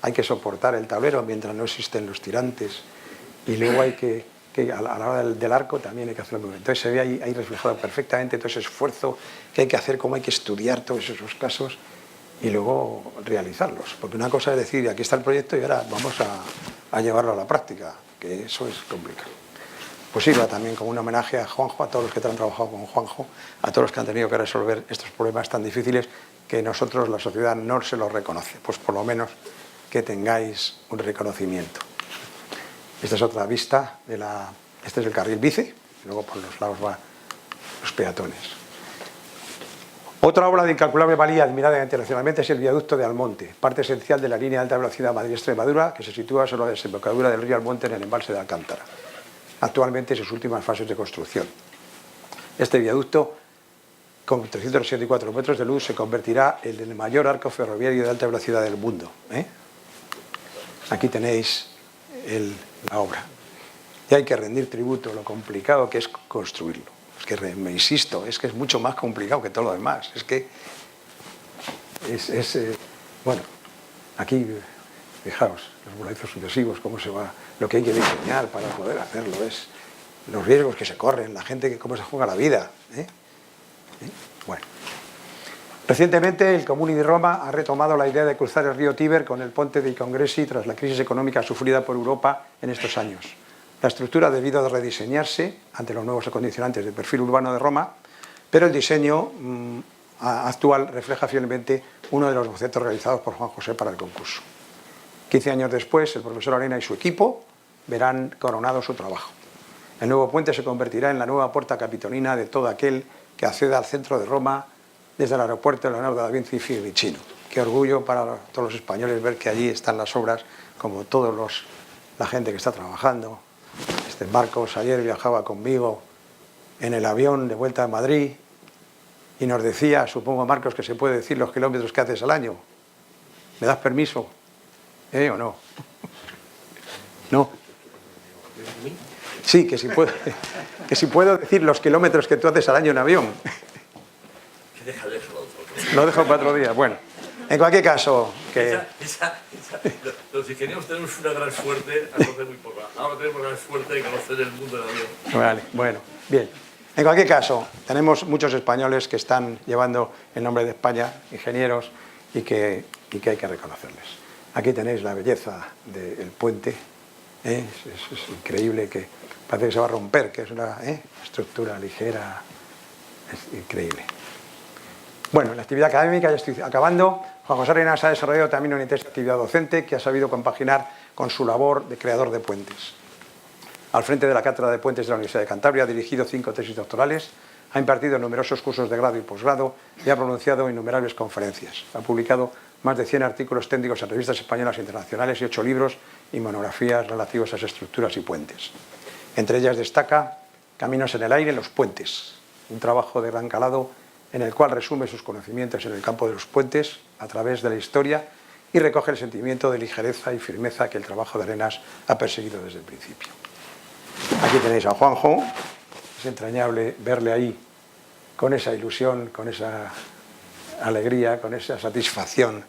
Hay que soportar el tablero mientras no existen los tirantes. Y luego hay que a la hora del arco también hay que hacerlo muy bien. Entonces se ve ahí reflejado perfectamente todo ese esfuerzo que hay que hacer, cómo hay que estudiar todos esos casos y luego realizarlos. Porque una cosa es decir, aquí está el proyecto y ahora vamos a llevarlo a la práctica, que eso es complicado. Pues sirva también como un homenaje a Juanjo, a todos los que han trabajado con Juanjo, a todos los que han tenido que resolver estos problemas tan difíciles que nosotros, la sociedad, no se los reconoce. Pues por lo menos que tengáis un reconocimiento. Esta es otra vista, este es el carril bici, luego por los lados van los peatones. Otra obra de incalculable valía admirada internacionalmente es el viaducto de Almonte, parte esencial de la línea de alta velocidad Madrid-Extremadura, que se sitúa sobre la desembocadura del río Almonte en el embalse de Alcántara. Actualmente en sus últimas fases de construcción. Este viaducto, con 384 metros de luz, se convertirá en el mayor arco ferroviario de alta velocidad del mundo. Aquí tenéis la obra. Y hay que rendir tributo a lo complicado que es construirlo. Es que, me insisto, es que es mucho más complicado que todo lo demás. Es que bueno, aquí, fijaos, los voladizos sucesivos, cómo se va, lo que hay que diseñar para poder hacerlo, es los riesgos que se corren, la gente que cómo se juega la vida. Bueno. Recientemente el Comuni de Roma ha retomado la idea de cruzar el río Tíber con el Ponte dei Congressi tras la crisis económica sufrida por Europa en estos años. La estructura ha debido de rediseñarse ante los nuevos acondicionantes de perfil urbano de Roma, pero el diseño actual refleja fielmente uno de los bocetos realizados por Juan José para el concurso. 15 años después, el profesor Arena y su equipo verán coronado su trabajo. El nuevo puente se convertirá en la nueva puerta capitolina de todo aquel que acceda al centro de Roma desde el aeropuerto de Leonardo da Vinci Fiumicino. Qué orgullo para todos los españoles ver que allí están las obras, como la gente que está trabajando. Marcos ayer viajaba conmigo en el avión de vuelta a Madrid y nos decía, supongo Marcos, que se puede decir los kilómetros que haces al año. ¿Me das permiso? ¿O no? ¿No? Sí, que si puedo decir los kilómetros que tú haces al año en avión. Lo dejo para otro día. Bueno, en cualquier caso... Los ingenieros tenemos una gran suerte, a conocer muy poca. Ahora tenemos la gran suerte de conocer el mundo del avión. Vale, bueno, bien. En cualquier caso, tenemos muchos españoles que están llevando el nombre de España, ingenieros, y que hay que reconocerles. Aquí tenéis la belleza del puente. Es increíble, que parece que se va a romper, que es una estructura ligera. Es increíble. Bueno, la actividad académica, ya estoy acabando. Juan José Arenas ha desarrollado también una intensa actividad docente que ha sabido compaginar con su labor de creador de puentes. Al frente de la Cátedra de Puentes de la Universidad de Cantabria ha dirigido 5 tesis doctorales, ha impartido numerosos cursos de grado y posgrado y ha pronunciado innumerables conferencias. Ha publicado más de 100 artículos técnicos en revistas españolas e internacionales y 8 libros y monografías relativos a las estructuras y puentes. Entre ellas destaca Caminos en el aire, los puentes, un trabajo de gran calado en el cual resume sus conocimientos en el campo de los puentes a través de la historia y recoge el sentimiento de ligereza y firmeza que el trabajo de Arenas ha perseguido desde el principio. Aquí tenéis a Juanjo, es entrañable verle ahí con esa ilusión, con esa alegría, con esa satisfacción,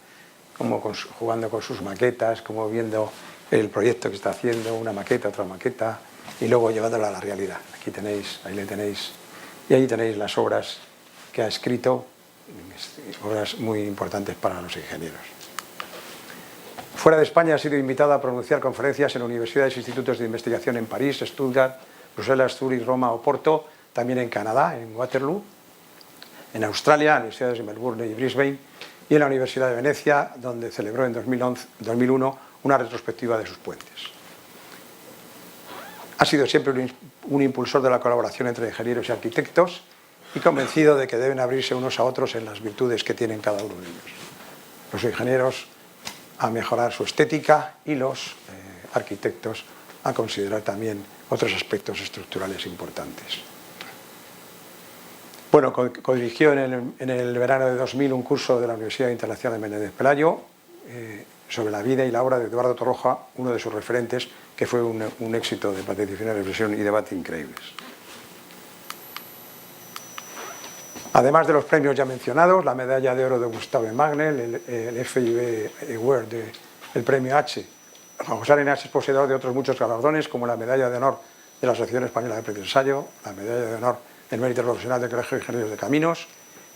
como jugando con sus maquetas, como viendo el proyecto que está haciendo, una maqueta, otra maqueta, y luego llevándola a la realidad. Aquí tenéis, ahí le tenéis, y ahí tenéis las obras que ha escrito, obras muy importantes para los ingenieros. Fuera de España ha sido invitada a pronunciar conferencias en universidades e institutos de investigación en París, Stuttgart, Bruselas, Zúrich, Roma, Oporto, también en Canadá, en Waterloo, en Australia, en las universidades de Melbourne y Brisbane, y en la Universidad de Venecia, donde celebró en 2001 una retrospectiva de sus puentes. Ha sido siempre un impulsor de la colaboración entre ingenieros y arquitectos y convencido de que deben abrirse unos a otros en las virtudes que tienen cada uno de ellos. Los ingenieros a mejorar su estética y los arquitectos a considerar también otros aspectos estructurales importantes. Bueno, codirigió en el verano de 2000 un curso de la Universidad Internacional de Menéndez Pelayo sobre la vida y la obra de Eduardo Torroja, uno de sus referentes, que fue un éxito de participación, reflexión y debate increíbles. Además de los premios ya mencionados, la medalla de oro de Gustave Magnel, el FIB Award, el premio H. Juan José Arenas es poseedor de otros muchos galardones, como la medalla de honor de la Asociación Española de Premios de Ensayo, la medalla de honor del Mérito Profesional del Colegio de Ingenieros de Caminos,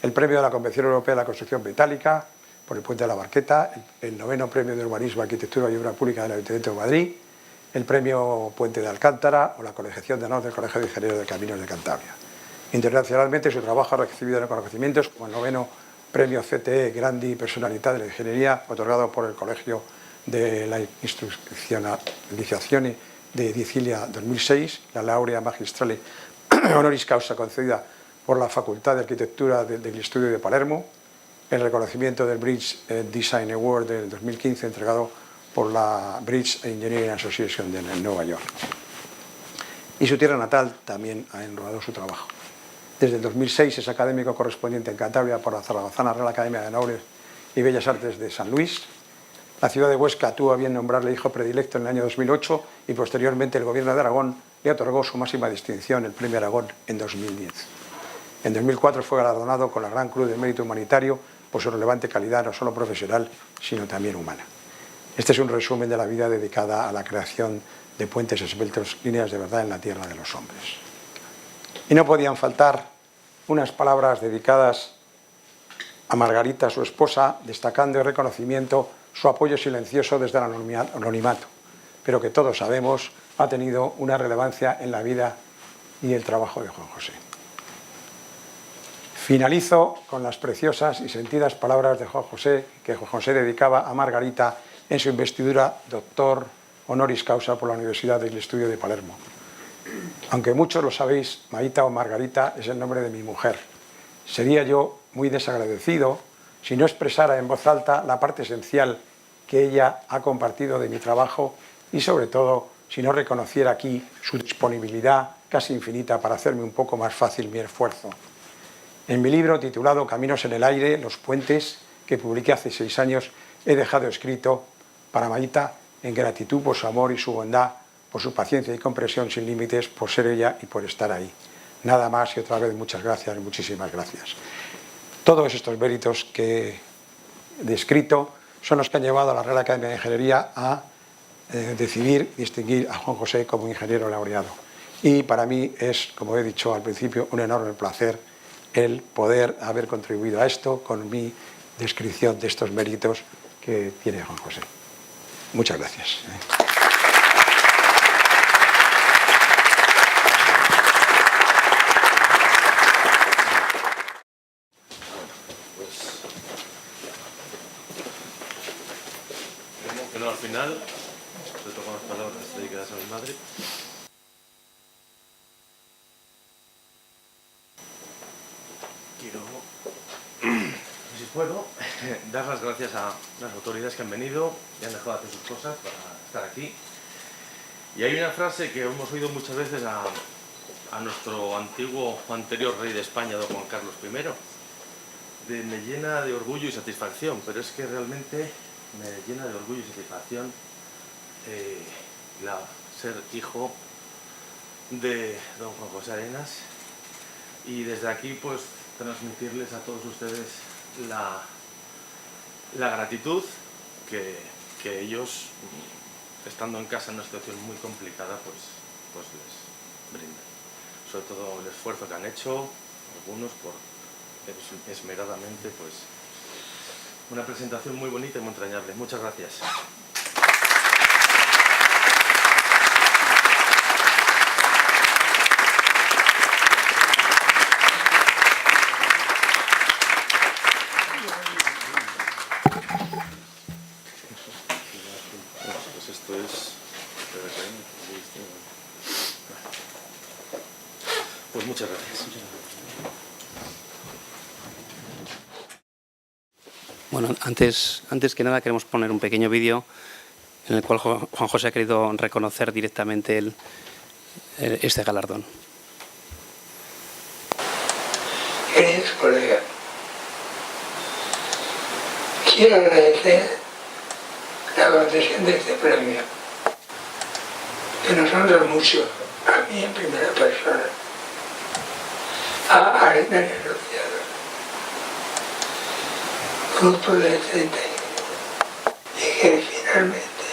el premio de la Convención Europea de la Construcción Metálica por el Puente de la Barqueta, el 9º premio de Urbanismo, Arquitectura y Obra Pública del Ayuntamiento de Madrid, el premio Puente de Alcántara o la colegiación de honor del Colegio de Ingenieros de Caminos de Cantabria. Internacionalmente, su trabajo ha recibido reconocimientos como el 9º premio CTE Grandi Personalità de la Ingeniería, otorgado por el Colegio de la Istruzione de Edicilia 2006, la Laurea Magistrale Honoris Causa concedida por la Facultad de Arquitectura del Estudio de Palermo, el reconocimiento del Bridge Design Award del 2015 entregado por la Bridge Engineering Association de Nueva York. Y su tierra natal también ha enrolado su trabajo. Desde el 2006 es académico correspondiente en Cantabria por la Zaragozana Real Academia de Honores y Bellas Artes de San Luis. La ciudad de Huesca tuvo a bien nombrarle hijo predilecto en el año 2008 y posteriormente el Gobierno de Aragón le otorgó su máxima distinción, el Premio Aragón, en 2010. En 2004 fue galardonado con la Gran Cruz del Mérito Humanitario por su relevante calidad no solo profesional, sino también humana. Este es un resumen de la vida dedicada a la creación de puentes esbeltos, líneas de verdad en la tierra de los hombres. Y no podían faltar unas palabras dedicadas a Margarita, su esposa, destacando en reconocimiento su apoyo silencioso desde el anonimato, pero que todos sabemos ha tenido una relevancia en la vida y el trabajo de Juan José. Finalizo con las preciosas y sentidas palabras de Juan José, que Juan José dedicaba a Margarita en su investidura doctor honoris causa por la Universidad del Estudio de Palermo. Aunque muchos lo sabéis, Maíta o Margarita es el nombre de mi mujer. Sería yo muy desagradecido si no expresara en voz alta la parte esencial que ella ha compartido de mi trabajo y sobre todo si no reconociera aquí su disponibilidad casi infinita para hacerme un poco más fácil mi esfuerzo. En mi libro titulado Caminos en el aire, los puentes, que publiqué hace 6 años, he dejado escrito para Maíta en gratitud por su amor y su bondad, por su paciencia y comprensión sin límites, por ser ella y por estar ahí. Nada más y otra vez muchas gracias, muchísimas gracias. Todos estos méritos que he descrito son los que han llevado a la Real Academia de Ingeniería a decidir distinguir a Juan José como ingeniero laureado. Y para mí es, como he dicho al principio, un enorme placer el poder haber contribuido a esto con mi descripción de estos méritos que tiene Juan José. Muchas gracias. Al final, le tocan las palabras dedicadas a mi madre. Quiero, si puedo, dar las gracias a las autoridades que han venido y han dejado de hacer sus cosas para estar aquí. Y hay una frase que hemos oído muchas veces a nuestro anterior rey de España, don Juan Carlos I, me llena de orgullo y satisfacción, pero es que realmente me llena de orgullo y satisfacción ser hijo de don Juan José Arenas, y desde aquí pues transmitirles a todos ustedes la gratitud que ellos, estando en casa en una situación muy complicada, pues les brindan. Sobre todo el esfuerzo que han hecho algunos por esmeradamente, pues una presentación muy bonita y muy entrañable. Muchas gracias. Pues esto es... Pues muchas gracias. Bueno, antes que nada queremos poner un pequeño vídeo en el cual Juan José ha querido reconocer directamente este galardón. Queridos colegas, quiero agradecer la concesión de este premio, que nos honra mucho, a mí en primera persona, a Arenas y Asociados, grupo de 30, y que finalmente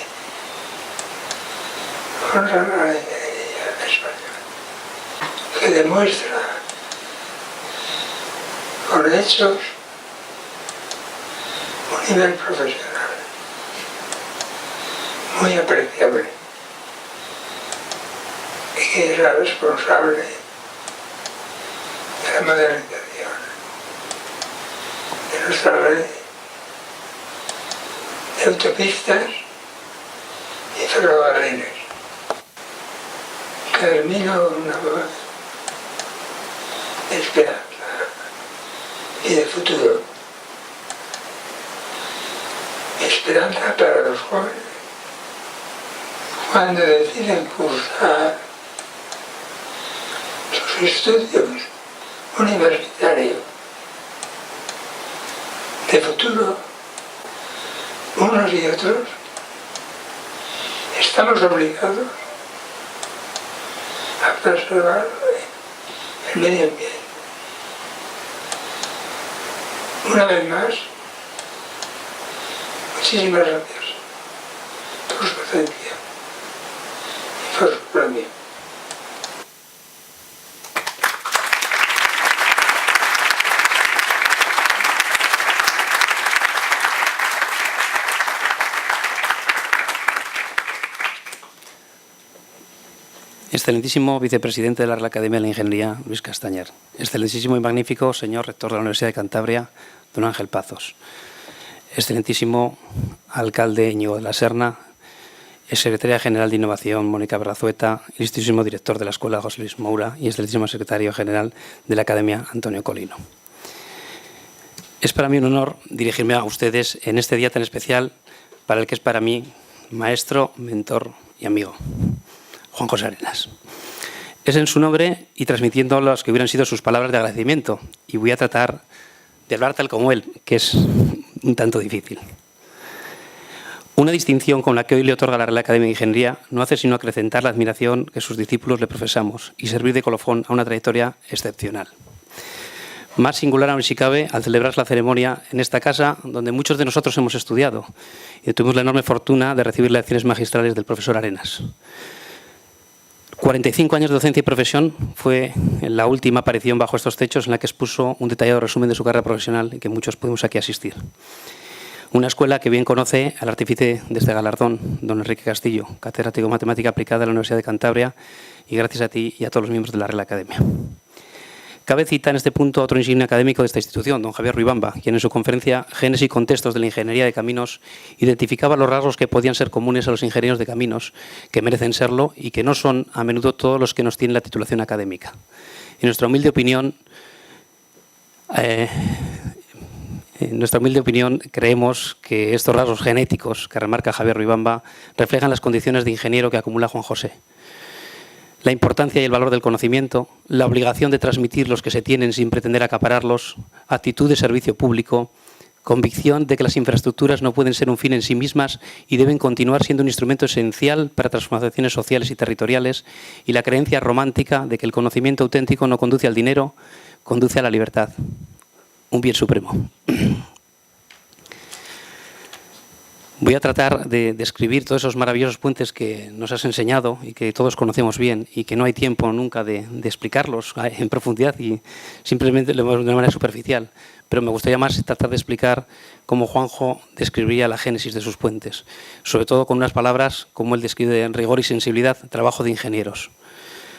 honran a la ingeniería española, que demuestra con hechos un nivel profesional muy apreciable, y que es la responsable de la modernización de nuestra red de autopistas y ferrocarriles. Termino con una voz de esperanza y de futuro. Esperanza para los jóvenes cuando deciden cursar sus estudios universitarios. De futuro, unos y otros estamos obligados a preservar el medio ambiente. Una vez más, muchísimas gracias por su atención y por su premio. Excelentísimo vicepresidente de la Real Academia de la Ingeniería, Luis Castañer. Excelentísimo y magnífico señor rector de la Universidad de Cantabria, don Ángel Pazos. Excelentísimo alcalde Íñigo de la Serna, secretaria general de Innovación Mónica Brazueta, ilustrísimo director de la Escuela José Luis Moura y excelentísimo secretario general de la Academia Antonio Colino. Es para mí un honor dirigirme a ustedes en este día tan especial para el que es para mí maestro, mentor y amigo, Juan José Arenas. Es en su nombre y transmitiendo las que hubieran sido sus palabras de agradecimiento, y voy a tratar de hablar tal como él, que es un tanto difícil. Una distinción con la que hoy le otorga la Real Academia de Ingeniería no hace sino acrecentar la admiración que sus discípulos le profesamos y servir de colofón a una trayectoria excepcional. Más singular aún si cabe al celebrar la ceremonia en esta casa donde muchos de nosotros hemos estudiado y tuvimos la enorme fortuna de recibir lecciones magistrales del profesor Arenas. 45 años de docencia y profesión fue la última aparición bajo estos techos en la que expuso un detallado resumen de su carrera profesional y que muchos pudimos aquí asistir. Una escuela que bien conoce al artífice de este galardón, don Enrique Castillo, catedrático de Matemática Aplicada de la Universidad de Cantabria, y gracias a ti y a todos los miembros de la Real Academia. Cabe citar en este punto a otro insigne académico de esta institución, don Javier Ruibamba, quien en su conferencia Génesis y contextos de la ingeniería de caminos identificaba los rasgos que podían ser comunes a los ingenieros de caminos, que merecen serlo y que no son a menudo todos los que nos tienen la titulación académica. En nuestra humilde opinión, creemos que estos rasgos genéticos que remarca Javier Ruibamba reflejan las condiciones de ingeniero que acumula Juan José. La importancia y el valor del conocimiento, la obligación de transmitir los que se tienen sin pretender acapararlos, actitud de servicio público, convicción de que las infraestructuras no pueden ser un fin en sí mismas y deben continuar siendo un instrumento esencial para transformaciones sociales y territoriales, y la creencia romántica de que el conocimiento auténtico no conduce al dinero, conduce a la libertad, un bien supremo. Voy a tratar de describir todos esos maravillosos puentes que nos has enseñado y que todos conocemos bien y que no hay tiempo nunca de explicarlos en profundidad y simplemente de una manera superficial. Pero me gustaría más tratar de explicar cómo Juanjo describiría la génesis de sus puentes, sobre todo con unas palabras como él describe en rigor y sensibilidad, trabajo de ingenieros.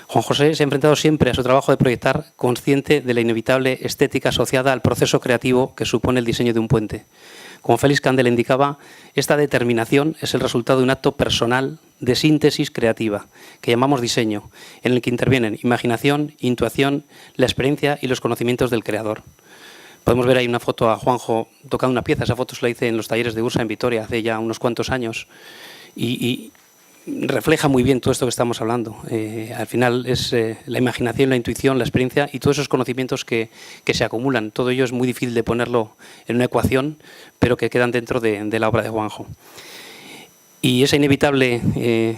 Juan José se ha enfrentado siempre a su trabajo de proyectar, consciente de la inevitable estética asociada al proceso creativo que supone el diseño de un puente. Como Félix Candela indicaba, esta determinación es el resultado de un acto personal de síntesis creativa, que llamamos diseño, en el que intervienen imaginación, intuición, la experiencia y los conocimientos del creador. Podemos ver ahí una foto a Juanjo tocando una pieza. Esa foto se la hice en los talleres de Ursa en Vitoria hace ya unos cuantos años y refleja muy bien todo esto que estamos hablando. Al final es la imaginación, la intuición, la experiencia y todos esos conocimientos que se acumulan. Todo ello es muy difícil de ponerlo en una ecuación, pero que quedan dentro de la obra de Juanjo. Y esa inevitable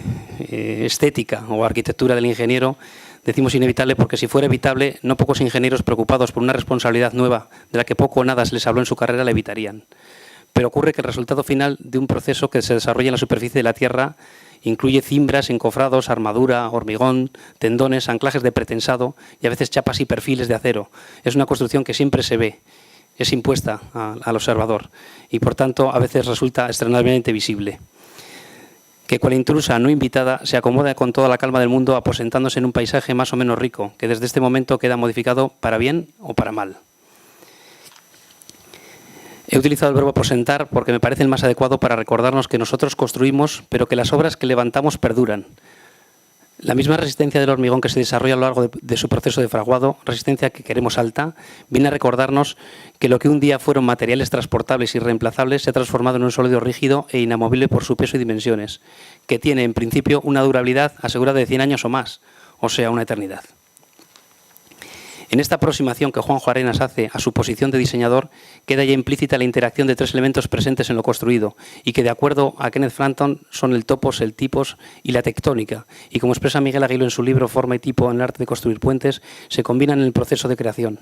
estética o arquitectura del ingeniero, decimos inevitable porque si fuera evitable, no pocos ingenieros preocupados por una responsabilidad nueva de la que poco o nada se les habló en su carrera la evitarían. Pero ocurre que el resultado final de un proceso que se desarrolla en la superficie de la Tierra incluye cimbras, encofrados, armadura, hormigón, tendones, anclajes de pretensado y a veces chapas y perfiles de acero. Es una construcción que siempre se ve, es impuesta al observador y por tanto a veces resulta extraordinariamente visible. Que cual intrusa no invitada se acomoda con toda la calma del mundo aposentándose en un paisaje más o menos rico, que desde este momento queda modificado para bien o para mal. He utilizado el verbo aposentar porque me parece el más adecuado para recordarnos que nosotros construimos, pero que las obras que levantamos perduran. La misma resistencia del hormigón que se desarrolla a lo largo de su proceso de fraguado, resistencia que queremos alta, viene a recordarnos que lo que un día fueron materiales transportables y reemplazables se ha transformado en un sólido rígido e inamovible por su peso y dimensiones, que tiene en principio una durabilidad asegurada de 100 años o más, o sea, una eternidad. En esta aproximación que Juanjo Arenas hace a su posición de diseñador, queda ya implícita la interacción de tres elementos presentes en lo construido y que, de acuerdo a Kenneth Frampton, son el topos, el tipos y la tectónica. Y como expresa Miguel Aguilo en su libro Forma y tipo en el arte de construir puentes, se combinan en el proceso de creación.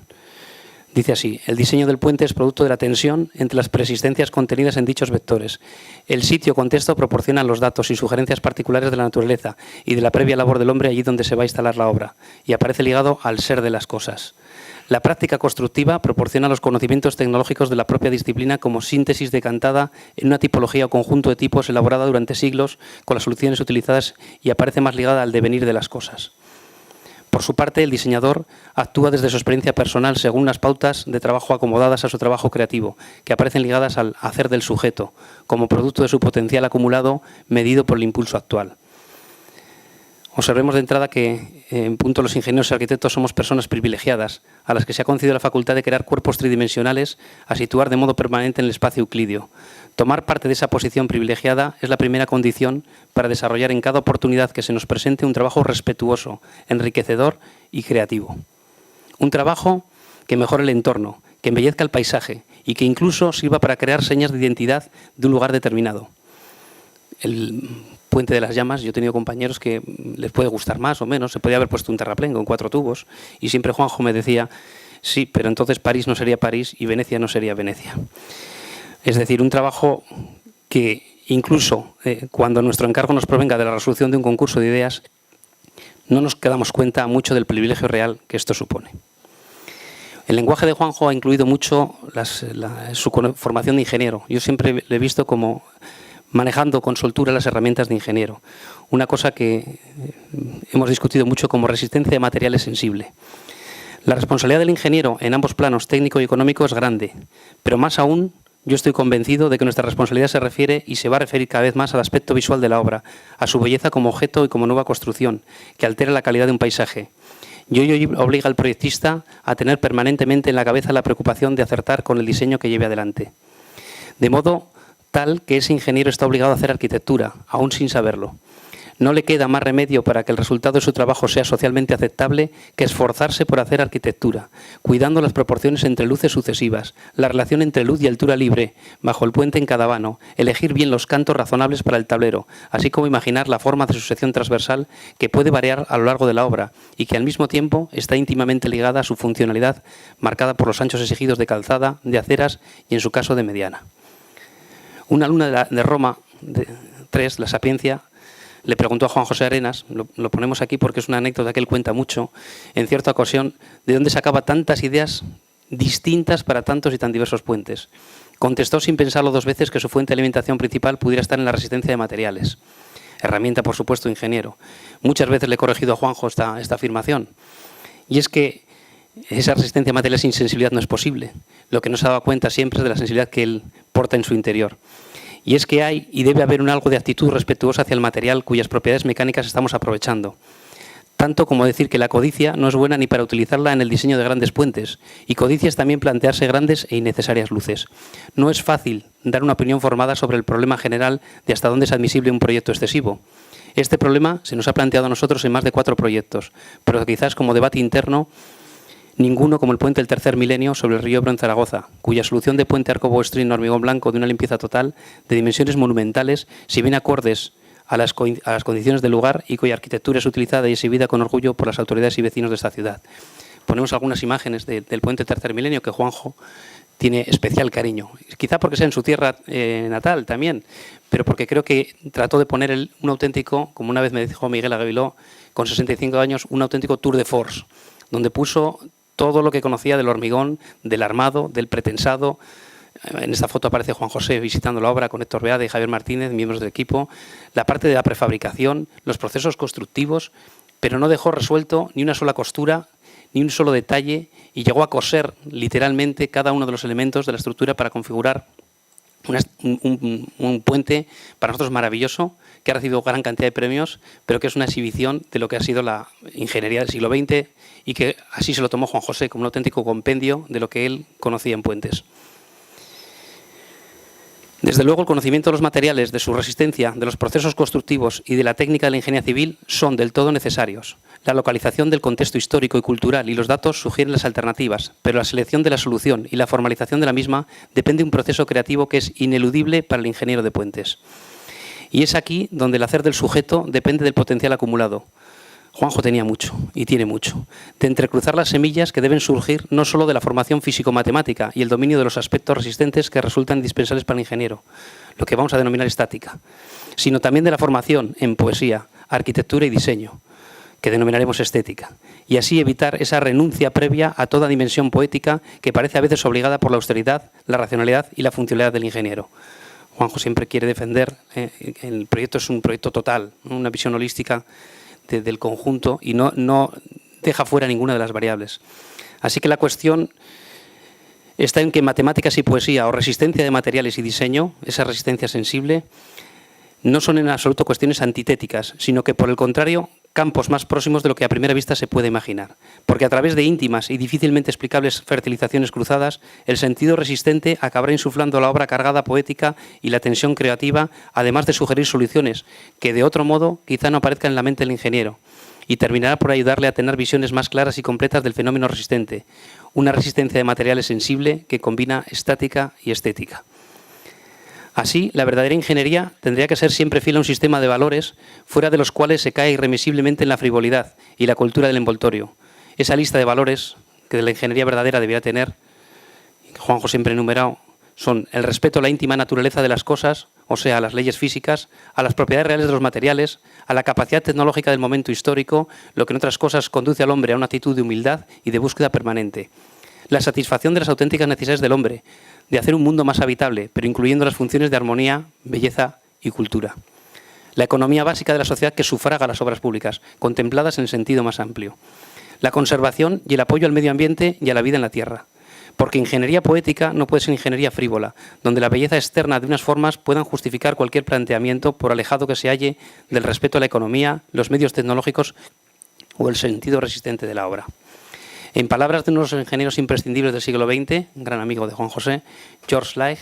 Dice así: el diseño del puente es producto de la tensión entre las preexistencias contenidas en dichos vectores. El sitio contexto proporciona los datos y sugerencias particulares de la naturaleza y de la previa labor del hombre allí donde se va a instalar la obra, y aparece ligado al ser de las cosas. La práctica constructiva proporciona los conocimientos tecnológicos de la propia disciplina como síntesis decantada en una tipología o conjunto de tipos elaborada durante siglos con las soluciones utilizadas y aparece más ligada al devenir de las cosas. Por su parte, el diseñador actúa desde su experiencia personal según unas pautas de trabajo acomodadas a su trabajo creativo, que aparecen ligadas al hacer del sujeto, como producto de su potencial acumulado medido por el impulso actual. Observemos de entrada que, en punto, los ingenieros y arquitectos somos personas privilegiadas, a las que se ha concedido la facultad de crear cuerpos tridimensionales a situar de modo permanente en el espacio euclídeo. Tomar parte de esa posición privilegiada es la primera condición para desarrollar en cada oportunidad que se nos presente un trabajo respetuoso, enriquecedor y creativo. Un trabajo que mejore el entorno, que embellezca el paisaje y que incluso sirva para crear señas de identidad de un lugar determinado. El Puente de las Llamas, yo he tenido compañeros que les puede gustar más o menos, se podía haber puesto un terraplén con 4 tubos y siempre Juanjo me decía, sí, pero entonces París no sería París y Venecia no sería Venecia. Es decir, un trabajo que incluso cuando nuestro encargo nos provenga de la resolución de un concurso de ideas, no nos damos cuenta mucho del privilegio real que esto supone. El lenguaje de Juanjo ha incluido mucho su formación de ingeniero. Yo siempre le he visto como manejando con soltura las herramientas de ingeniero, una cosa que hemos discutido mucho como resistencia de materiales sensible. La responsabilidad del ingeniero en ambos planos, técnico y económico, es grande, pero más aún yo estoy convencido de que nuestra responsabilidad se refiere y se va a referir cada vez más al aspecto visual de la obra, a su belleza como objeto y como nueva construcción, que altera la calidad de un paisaje. Y ello obliga al proyectista a tener permanentemente en la cabeza la preocupación de acertar con el diseño que lleve adelante. De modo tal que ese ingeniero está obligado a hacer arquitectura, aún sin saberlo. No le queda más remedio para que el resultado de su trabajo sea socialmente aceptable que esforzarse por hacer arquitectura, cuidando las proporciones entre luces sucesivas, la relación entre luz y altura libre, bajo el puente en cada vano, elegir bien los cantos razonables para el tablero, así como imaginar la forma de su sección transversal que puede variar a lo largo de la obra y que al mismo tiempo está íntimamente ligada a su funcionalidad, marcada por los anchos exigidos de calzada, de aceras y, en su caso, de mediana. Una alumna de Roma 3, La Sapiencia, le preguntó a Juan José Arenas, lo ponemos aquí porque es una anécdota que él cuenta mucho, en cierta ocasión, de dónde sacaba tantas ideas distintas para tantos y tan diversos puentes. Contestó sin pensarlo 2 veces que su fuente de alimentación principal pudiera estar en la resistencia de materiales. Herramienta, por supuesto, ingeniero. Muchas veces le he corregido a Juanjo esta afirmación. Y es que esa resistencia a materiales sin sensibilidad no es posible. Lo que no se ha dado cuenta siempre es de la sensibilidad que él porta en su interior. Y es que hay y debe haber un algo de actitud respetuosa hacia el material cuyas propiedades mecánicas estamos aprovechando. Tanto como decir que la codicia no es buena ni para utilizarla en el diseño de grandes puentes. Y codicia es también plantearse grandes e innecesarias luces. No es fácil dar una opinión formada sobre el problema general de hasta dónde es admisible un proyecto excesivo. Este problema se nos ha planteado a nosotros en más de 4 proyectos, pero quizás como debate interno, ninguno como el puente del tercer milenio sobre el río Ebro en Zaragoza, cuya solución de puente arco-boestrín en hormigón blanco de una limpieza total, de dimensiones monumentales, si bien acordes a las condiciones del lugar y cuya arquitectura es utilizada y exhibida con orgullo por las autoridades y vecinos de esta ciudad. Ponemos algunas imágenes del puente tercer milenio que Juanjo tiene especial cariño, quizá porque sea en su tierra natal también, pero porque creo que trató de poner un auténtico, como una vez me dijo Miguel Agaviló, con 65 años, un auténtico tour de force, donde puso todo lo que conocía del hormigón, del armado, del pretensado. En esta foto aparece Juan José visitando la obra con Héctor Beade y Javier Martínez, miembros del equipo, la parte de la prefabricación, los procesos constructivos, pero no dejó resuelto ni una sola costura, ni un solo detalle, y llegó a coser literalmente cada uno de los elementos de la estructura para configurar un puente para nosotros maravilloso, que ha recibido gran cantidad de premios, pero que es una exhibición de lo que ha sido la ingeniería del siglo XX y que así se lo tomó Juan José como un auténtico compendio de lo que él conocía en puentes. Desde luego, el conocimiento de los materiales, de su resistencia, de los procesos constructivos y de la técnica de la ingeniería civil son del todo necesarios. La localización del contexto histórico y cultural y los datos sugieren las alternativas, pero la selección de la solución y la formalización de la misma depende de un proceso creativo que es ineludible para el ingeniero de puentes. Y es aquí donde el hacer del sujeto depende del potencial acumulado. Juanjo tenía mucho, y tiene mucho, de entrecruzar las semillas que deben surgir no solo de la formación físico-matemática y el dominio de los aspectos resistentes que resultan indispensables para el ingeniero, lo que vamos a denominar estática, sino también de la formación en poesía, arquitectura y diseño, que denominaremos estética, y así evitar esa renuncia previa a toda dimensión poética que parece a veces obligada por la austeridad, la racionalidad y la funcionalidad del ingeniero. Juanjo siempre quiere defender, el proyecto es un proyecto total, una visión holística del conjunto y no deja fuera ninguna de las variables. Así que la cuestión está en que matemáticas y poesía, o resistencia de materiales y diseño, esa resistencia sensible, no son en absoluto cuestiones antitéticas, sino que, por el contrario, campos más próximos de lo que a primera vista se puede imaginar. Porque a través de íntimas y difícilmente explicables fertilizaciones cruzadas, el sentido resistente acabará insuflando la obra cargada poética y la tensión creativa, además de sugerir soluciones que, de otro modo, quizá no aparezcan en la mente del ingeniero, y terminará por ayudarle a tener visiones más claras y completas del fenómeno resistente, una resistencia de materiales sensible que combina estática y estética. Así, la verdadera ingeniería tendría que ser siempre fiel a un sistema de valores fuera de los cuales se cae irremisiblemente en la frivolidad y la cultura del envoltorio. Esa lista de valores que la ingeniería verdadera debería tener, que Juanjo siempre ha enumerado, son el respeto a la íntima naturaleza de las cosas, o sea, a las leyes físicas, a las propiedades reales de los materiales, a la capacidad tecnológica del momento histórico, lo que en otras cosas conduce al hombre a una actitud de humildad y de búsqueda permanente. La satisfacción de las auténticas necesidades del hombre, de hacer un mundo más habitable, pero incluyendo las funciones de armonía, belleza y cultura. La economía básica de la sociedad que sufraga las obras públicas, contempladas en el sentido más amplio. La conservación y el apoyo al medio ambiente y a la vida en la tierra. Porque ingeniería poética no puede ser ingeniería frívola, donde la belleza externa de unas formas puedan justificar cualquier planteamiento por alejado que se halle del respeto a la economía, los medios tecnológicos o el sentido resistente de la obra. En palabras de uno de los ingenieros imprescindibles del siglo XX, un gran amigo de Juan José, George Leigh,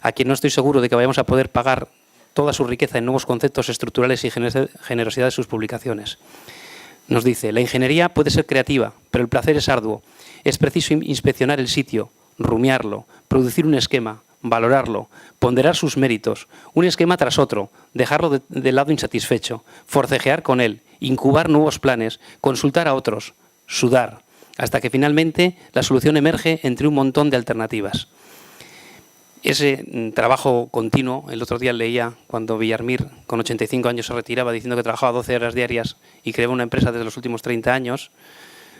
a quien no estoy seguro de que vayamos a poder pagar toda su riqueza en nuevos conceptos estructurales y generosidad de sus publicaciones. Nos dice, la ingeniería puede ser creativa, pero el placer es arduo. Es preciso inspeccionar el sitio, rumiarlo, producir un esquema, valorarlo, ponderar sus méritos, un esquema tras otro, dejarlo de lado insatisfecho, forcejear con él, incubar nuevos planes, consultar a otros, sudar, hasta que finalmente la solución emerge entre un montón de alternativas. Ese trabajo continuo, el otro día leía cuando Villarmir, con 85 años, se retiraba diciendo que trabajaba 12 horas diarias y creaba una empresa desde los últimos 30 años,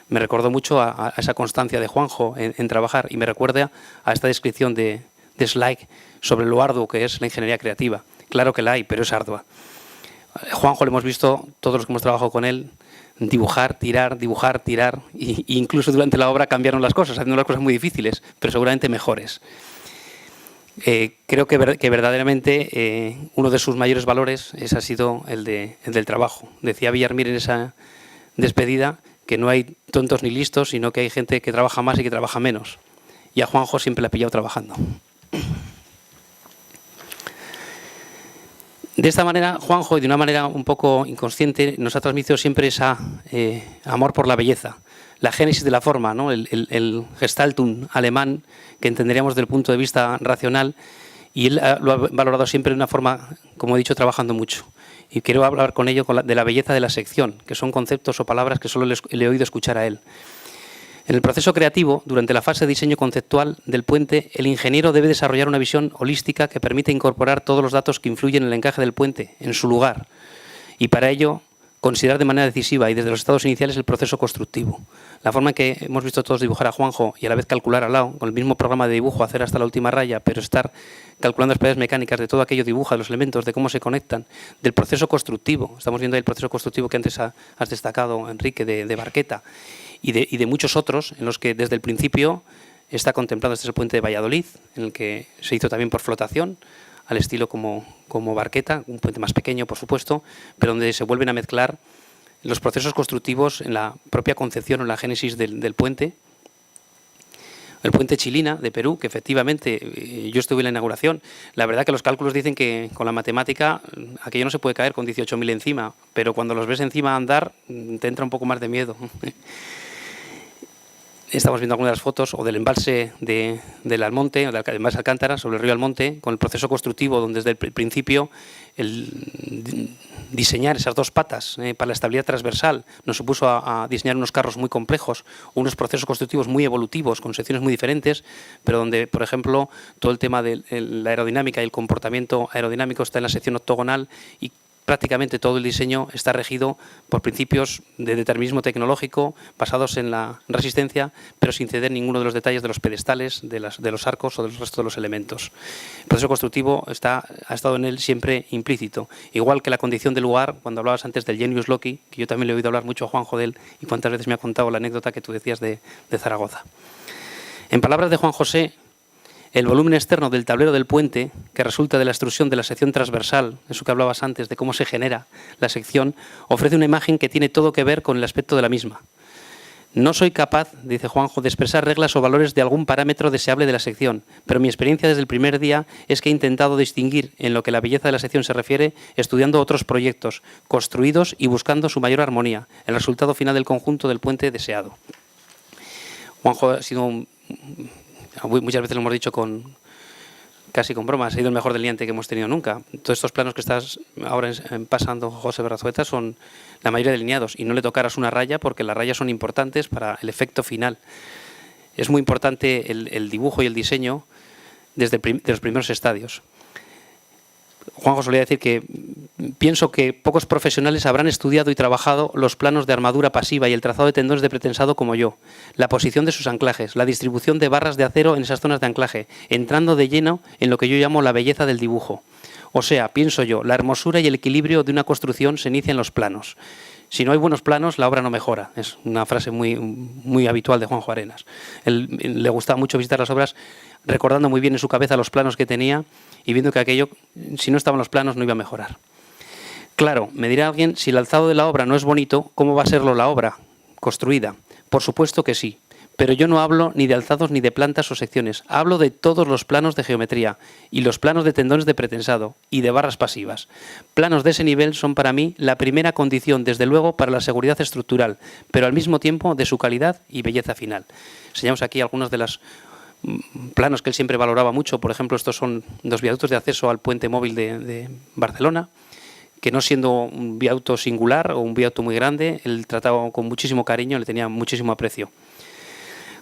me recordó mucho a esa constancia de Juanjo en trabajar y me recuerda a esta descripción de Schleich sobre lo arduo que es la ingeniería creativa. Claro que la hay, pero es ardua. Juanjo lo hemos visto, todos los que hemos trabajado con él, dibujar, tirar, e incluso durante la obra cambiaron las cosas, haciendo las cosas muy difíciles, pero seguramente mejores. Creo que verdaderamente uno de sus mayores valores ha sido el del trabajo. Decía Villarmir en esa despedida que no hay tontos ni listos, sino que hay gente que trabaja más y que trabaja menos. Y a Juanjo siempre le ha pillado trabajando. De esta manera, Juanjo, y de una manera un poco inconsciente, nos ha transmitido siempre ese amor por la belleza, la génesis de la forma, ¿no? el Gestaltung alemán, que entenderíamos desde el punto de vista racional, y él lo ha valorado siempre de una forma, como he dicho, trabajando mucho. Y quiero hablar con ello de la belleza de la sección, que son conceptos o palabras que solo le he oído escuchar a él. En el proceso creativo, durante la fase de diseño conceptual del puente, el ingeniero debe desarrollar una visión holística que permite incorporar todos los datos que influyen en el encaje del puente, en su lugar, y para ello considerar de manera decisiva y desde los estados iniciales el proceso constructivo. La forma en que hemos visto todos dibujar a Juanjo y a la vez calcular al lado, con el mismo programa de dibujo, hacer hasta la última raya, pero estar calculando las propiedades mecánicas de todo aquello, dibuja los elementos, de cómo se conectan, del proceso constructivo. Estamos viendo ahí el proceso constructivo que antes has destacado, Enrique, de Barqueta, y de muchos otros en los que desde el principio está contemplado. Este es el puente de Valladolid, en el que se hizo también por flotación, al estilo como Barqueta, un puente más pequeño, por supuesto, pero donde se vuelven a mezclar los procesos constructivos en la propia concepción o en la génesis del puente. El puente Chilina de Perú, que efectivamente yo estuve en la inauguración. La verdad que los cálculos dicen que con la matemática aquello no se puede caer con 18.000 encima, pero cuando los ves encima andar te entra un poco más de miedo. Estamos viendo algunas de las fotos o del embalse del Almonte, o del embalse Alcántara, sobre el río Almonte, con el proceso constructivo donde desde el principio el diseñar esas dos patas para la estabilidad transversal nos supuso a diseñar unos carros muy complejos, unos procesos constructivos muy evolutivos, con secciones muy diferentes, pero donde, por ejemplo, todo el tema de la aerodinámica y el comportamiento aerodinámico está en la sección octogonal y prácticamente todo el diseño está regido por principios de determinismo tecnológico basados en la resistencia, pero sin ceder ninguno de los detalles de los pedestales, de los arcos o del resto de los elementos. El proceso constructivo ha estado en él siempre implícito, igual que la condición del lugar. Cuando hablabas antes del genius loci, que yo también le he oído hablar mucho a Juanjo de él, y cuántas veces me ha contado la anécdota que tú decías de Zaragoza. En palabras de Juan José, el volumen externo del tablero del puente, que resulta de la extrusión de la sección transversal, eso que hablabas antes de cómo se genera la sección, ofrece una imagen que tiene todo que ver con el aspecto de la misma. No soy capaz, dice Juanjo, de expresar reglas o valores de algún parámetro deseable de la sección, pero mi experiencia desde el primer día es que he intentado distinguir en lo que la belleza de la sección se refiere, estudiando otros proyectos, construidos y buscando su mayor armonía, el resultado final del conjunto del puente deseado. Juanjo ha sido muchas veces lo hemos dicho casi con bromas, ha sido el mejor delineante que hemos tenido nunca. Todos estos planos que estás ahora pasando, José Berrazueta, son la mayoría delineados, y no le tocaras una raya porque las rayas son importantes para el efecto final. Es muy importante el dibujo y el diseño desde los primeros estadios. Juanjo solía decir que pienso que pocos profesionales habrán estudiado y trabajado los planos de armadura pasiva y el trazado de tendones de pretensado como yo, la posición de sus anclajes, la distribución de barras de acero en esas zonas de anclaje, entrando de lleno en lo que yo llamo la belleza del dibujo. O sea, pienso yo, la hermosura y el equilibrio de una construcción se inicia en los planos. Si no hay buenos planos, la obra no mejora. Es una frase muy habitual de Juanjo Arenas. Le gustaba mucho visitar las obras recordando muy bien en su cabeza los planos que tenía y viendo que aquello, si no estaban los planos, no iba a mejorar. Claro, me dirá alguien, si el alzado de la obra no es bonito, ¿cómo va a serlo la obra construida? Por supuesto que sí. Pero yo no hablo ni de alzados ni de plantas o secciones. Hablo de todos los planos de geometría y los planos de tendones de pretensado y de barras pasivas. Planos de ese nivel son para mí la primera condición, desde luego, para la seguridad estructural, pero al mismo tiempo de su calidad y belleza final. Enseñamos aquí algunos de los planos que él siempre valoraba mucho. Por ejemplo, estos son los viaductos de acceso al puente móvil de Barcelona, que no siendo un viaducto singular o un viaducto muy grande, él trataba con muchísimo cariño, le tenía muchísimo aprecio.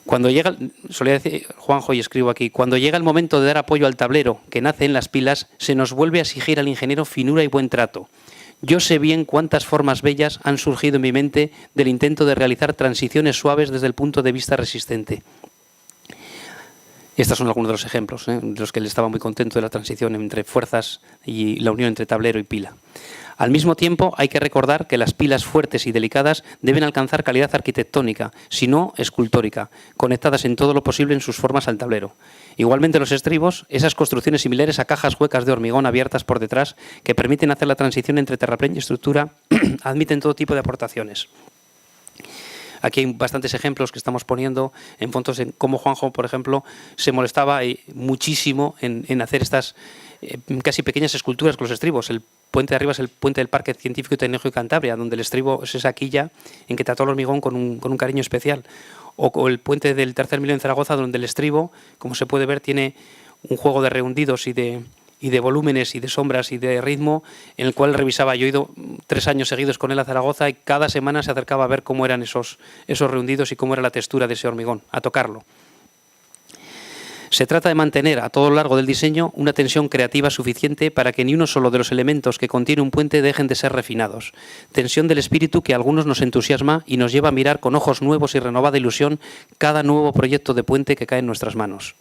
Cuando llega, solía decir Juanjo, y escribo aquí, cuando llega el momento de dar apoyo al tablero que nace en las pilas, se nos vuelve a exigir al ingeniero finura y buen trato. Yo sé bien cuántas formas bellas han surgido en mi mente del intento de realizar transiciones suaves desde el punto de vista resistente. Y estos son algunos de los ejemplos, de los que él estaba muy contento de la transición entre fuerzas y la unión entre tablero y pila. Al mismo tiempo, hay que recordar que las pilas fuertes y delicadas deben alcanzar calidad arquitectónica, si no escultórica, conectadas en todo lo posible en sus formas al tablero. Igualmente los estribos, esas construcciones similares a cajas huecas de hormigón abiertas por detrás que permiten hacer la transición entre terraplén y estructura, admiten todo tipo de aportaciones. Aquí hay bastantes ejemplos que estamos poniendo en fotos en cómo Juanjo, por ejemplo, se molestaba muchísimo en hacer estas casi pequeñas esculturas con los estribos. El puente de arriba es el puente del Parque Científico y Tecnológico de Cantabria, donde el estribo es esa quilla en que trató el hormigón con un cariño especial. O el puente del Tercer Milenio en Zaragoza, donde el estribo, como se puede ver, tiene un juego de rehundidos y de volúmenes y de sombras y de ritmo, en el cual revisaba. Yo he ido 3 años seguidos con él a Zaragoza y cada semana se acercaba a ver cómo eran esos rehundidos y cómo era la textura de ese hormigón, a tocarlo. Se trata de mantener a todo lo largo del diseño una tensión creativa suficiente para que ni uno solo de los elementos que contiene un puente dejen de ser refinados. Tensión del espíritu que a algunos nos entusiasma y nos lleva a mirar con ojos nuevos y renovada ilusión cada nuevo proyecto de puente que cae en nuestras manos.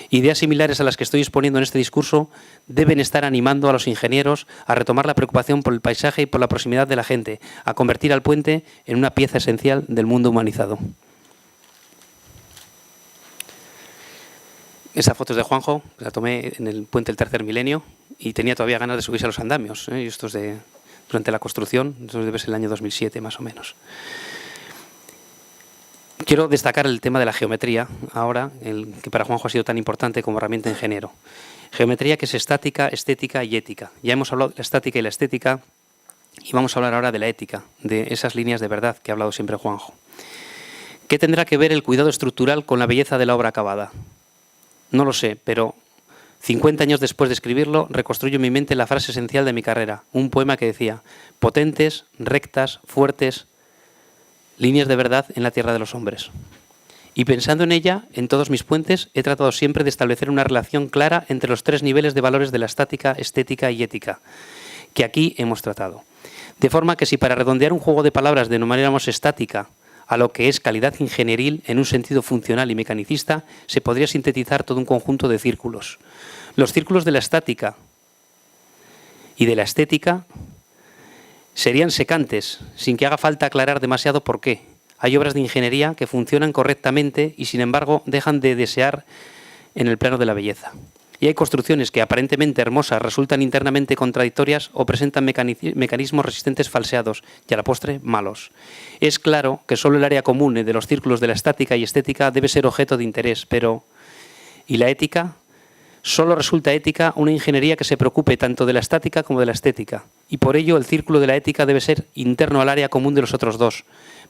Ideas similares a las que estoy exponiendo en este discurso deben estar animando a los ingenieros a retomar la preocupación por el paisaje y por la proximidad de la gente, a convertir al puente en una pieza esencial del mundo humanizado. Esa foto es de Juanjo, la tomé en el puente del Tercer Milenio y tenía todavía ganas de subirse a los andamios. Y esto es durante la construcción, eso debe ser el año 2007 más o menos. Quiero destacar el tema de la geometría ahora, que para Juanjo ha sido tan importante como herramienta de ingeniero. Geometría que es estática, estética y ética. Ya hemos hablado de la estática y la estética y vamos a hablar ahora de la ética, de esas líneas de verdad que ha hablado siempre Juanjo. ¿Qué tendrá que ver el cuidado estructural con la belleza de la obra acabada? No lo sé, pero 50 años después de escribirlo, reconstruyo en mi mente la frase esencial de mi carrera, un poema que decía: potentes, rectas, fuertes, líneas de verdad en la tierra de los hombres. Y pensando en ella, en todos mis puentes, he tratado siempre de establecer una relación clara entre los 3 niveles de valores de la estática, estética y ética, que aquí hemos tratado. De forma que si para redondear un juego de palabras denomináramos estática a lo que es calidad ingenieril en un sentido funcional y mecanicista, se podría sintetizar todo un conjunto de círculos. Los círculos de la estática y de la estética serían secantes, sin que haga falta aclarar demasiado por qué. Hay obras de ingeniería que funcionan correctamente y, sin embargo, dejan de desear en el plano de la belleza. Y hay construcciones que, aparentemente hermosas, resultan internamente contradictorias o presentan mecanismos resistentes falseados y, a la postre, malos. Es claro que solo el área común de los círculos de la estática y estética debe ser objeto de interés, pero ¿y la ética? Solo resulta ética una ingeniería que se preocupe tanto de la estática como de la estética, y por ello el círculo de la ética debe ser interno al área común de los otros dos.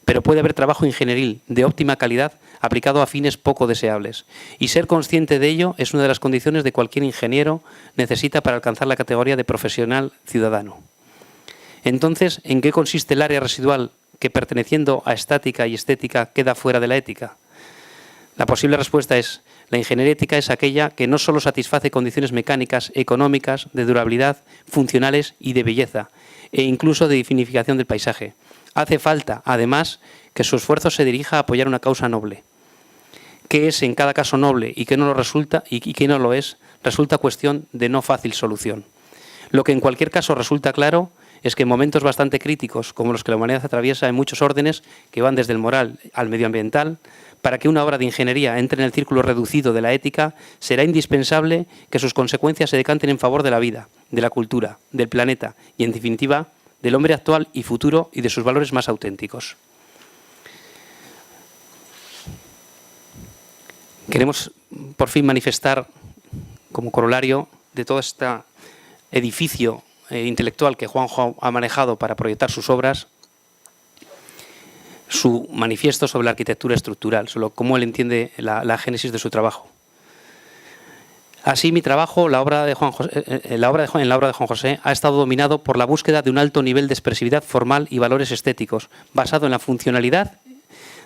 Pero puede haber trabajo ingenieril de óptima calidad aplicado a fines poco deseables. Y ser consciente de ello es una de las condiciones de cualquier ingeniero necesita para alcanzar la categoría de profesional ciudadano. Entonces, ¿en qué consiste el área residual que, perteneciendo a estática y estética, queda fuera de la ética? La posible respuesta es: la ingeniería ética es aquella que no solo satisface condiciones mecánicas, económicas, de durabilidad, funcionales y de belleza, e incluso de dignificación del paisaje. Hace falta, además, que su esfuerzo se dirija a apoyar una causa noble. ¿Qué es en cada caso noble y qué no lo resulta y qué no lo es? Resulta cuestión de no fácil solución. Lo que en cualquier caso resulta claro es que en momentos bastante críticos, como los que la humanidad atraviesa en muchos órdenes, que van desde el moral al medioambiental, para que una obra de ingeniería entre en el círculo reducido de la ética, será indispensable que sus consecuencias se decanten en favor de la vida, de la cultura, del planeta y, en definitiva, del hombre actual y futuro y de sus valores más auténticos. Queremos, por fin, manifestar, como corolario de todo este edificio intelectual que Juanjo ha manejado para proyectar sus obras, su manifiesto sobre la arquitectura estructural, sobre cómo él entiende la génesis de su trabajo. Así, mi trabajo, en la obra de Juan José, ha estado dominado por la búsqueda de un alto nivel de expresividad formal y valores estéticos, basado en la funcionalidad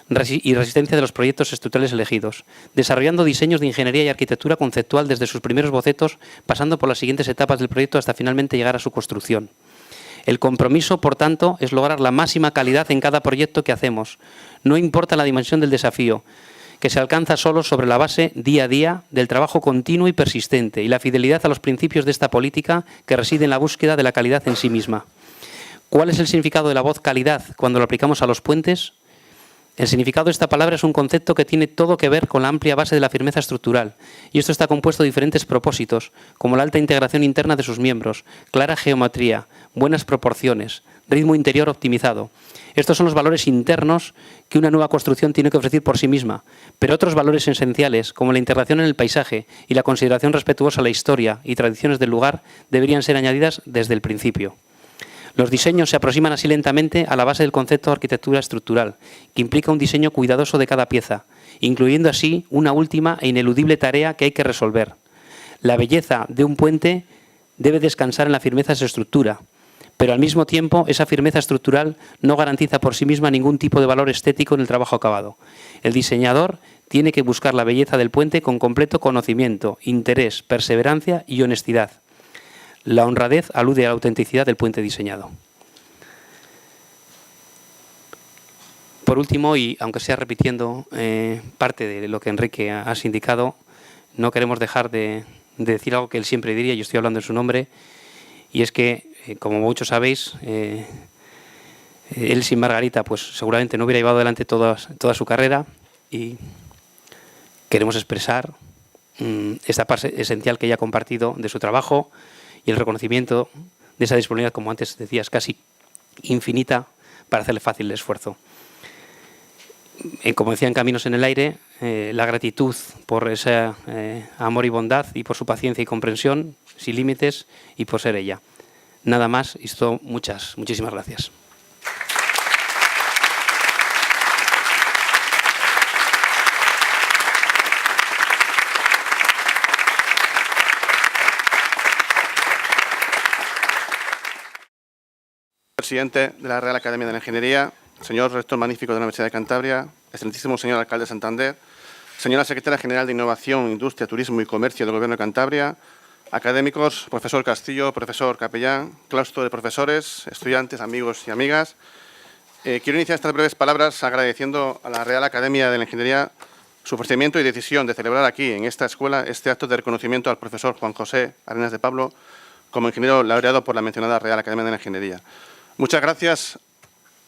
y resistencia de los proyectos estructurales elegidos, desarrollando diseños de ingeniería y arquitectura conceptual desde sus primeros bocetos, pasando por las siguientes etapas del proyecto hasta finalmente llegar a su construcción. El compromiso, por tanto, es lograr la máxima calidad en cada proyecto que hacemos. No importa la dimensión del desafío, que se alcanza solo sobre la base día a día del trabajo continuo y persistente y la fidelidad a los principios de esta política que reside en la búsqueda de la calidad en sí misma. ¿Cuál es el significado de la voz calidad cuando lo aplicamos a los puentes? El significado de esta palabra es un concepto que tiene todo que ver con la amplia base de la firmeza estructural, y esto está compuesto de diferentes propósitos, como la alta integración interna de sus miembros, clara geometría, buenas proporciones, ritmo interior optimizado. Estos son los valores internos que una nueva construcción tiene que ofrecer por sí misma, pero otros valores esenciales, como la integración en el paisaje y la consideración respetuosa a la historia y tradiciones del lugar, deberían ser añadidas desde el principio. Los diseños se aproximan así lentamente a la base del concepto de arquitectura estructural, que implica un diseño cuidadoso de cada pieza, incluyendo así una última e ineludible tarea que hay que resolver. La belleza de un puente debe descansar en la firmeza de su estructura, pero al mismo tiempo esa firmeza estructural no garantiza por sí misma ningún tipo de valor estético en el trabajo acabado. El diseñador tiene que buscar la belleza del puente con completo conocimiento, interés, perseverancia y honestidad. La honradez alude a la autenticidad del puente diseñado. Por último, y aunque sea repitiendo parte de lo que Enrique ha indicado, no queremos dejar de decir algo que él siempre diría, yo estoy hablando en su nombre, y es que, como muchos sabéis, él sin Margarita pues seguramente no hubiera llevado adelante toda su carrera, y queremos expresar esta parte esencial que ella ha compartido de su trabajo y el reconocimiento de esa disponibilidad, como antes decías, casi infinita para hacerle fácil el esfuerzo. Como decía en Caminos en el Aire, la gratitud por ese amor y bondad y por su paciencia y comprensión sin límites y por ser ella. Nada más, y esto, muchísimas gracias. Presidente de la Real Academia de la Ingeniería, señor rector magnífico de la Universidad de Cantabria, excelentísimo señor alcalde de Santander, señora secretaria general de Innovación, Industria, Turismo y Comercio del Gobierno de Cantabria, académicos, profesor Castillo, profesor Capellán, claustro de profesores, estudiantes, amigos y amigas. Quiero iniciar estas breves palabras agradeciendo a la Real Academia de la Ingeniería su procedimiento y decisión de celebrar aquí, en esta escuela, este acto de reconocimiento al profesor Juan José Arenas de Pablo como ingeniero laureado por la mencionada Real Academia de la Ingeniería. Muchas gracias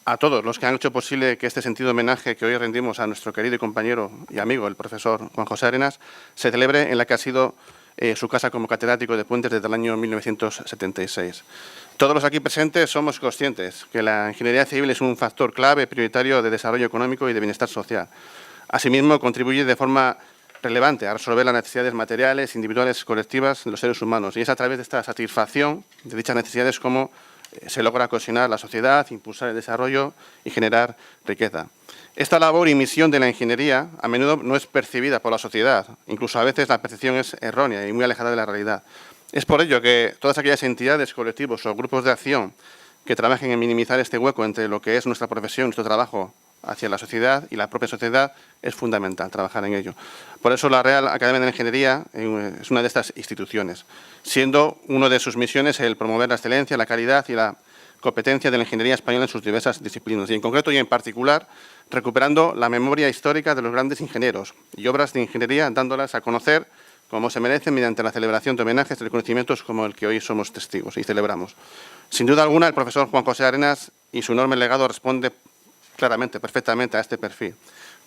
a todos los que han hecho posible que este sentido homenaje que hoy rendimos a nuestro querido compañero y amigo, el profesor Juan José Arenas, se celebre en la que ha sido su casa como catedrático de puentes desde el año 1976. Todos los aquí presentes somos conscientes que la ingeniería civil es un factor clave prioritario de desarrollo económico y de bienestar social. Asimismo, contribuye de forma relevante a resolver las necesidades materiales, individuales, colectivas de los seres humanos. Y es a través de esta satisfacción de dichas necesidades como se logra cohesionar la sociedad, impulsar el desarrollo y generar riqueza. Esta labor y misión de la ingeniería a menudo no es percibida por la sociedad, incluso a veces la percepción es errónea y muy alejada de la realidad. Es por ello que todas aquellas entidades, colectivos o grupos de acción que trabajen en minimizar este hueco entre lo que es nuestra profesión, nuestro trabajo hacia la sociedad y la propia sociedad, es fundamental trabajar en ello. Por eso la Real Academia de la Ingeniería es una de estas instituciones, siendo una de sus misiones el promover la excelencia, la calidad y la competencia de la ingeniería española en sus diversas disciplinas, y en concreto y en particular, recuperando la memoria histórica de los grandes ingenieros y obras de ingeniería, dándolas a conocer como se merecen mediante la celebración de homenajes y reconocimientos como el que hoy somos testigos y celebramos. Sin duda alguna, el profesor Juan José Arenas y su enorme legado responde claramente, perfectamente a este perfil.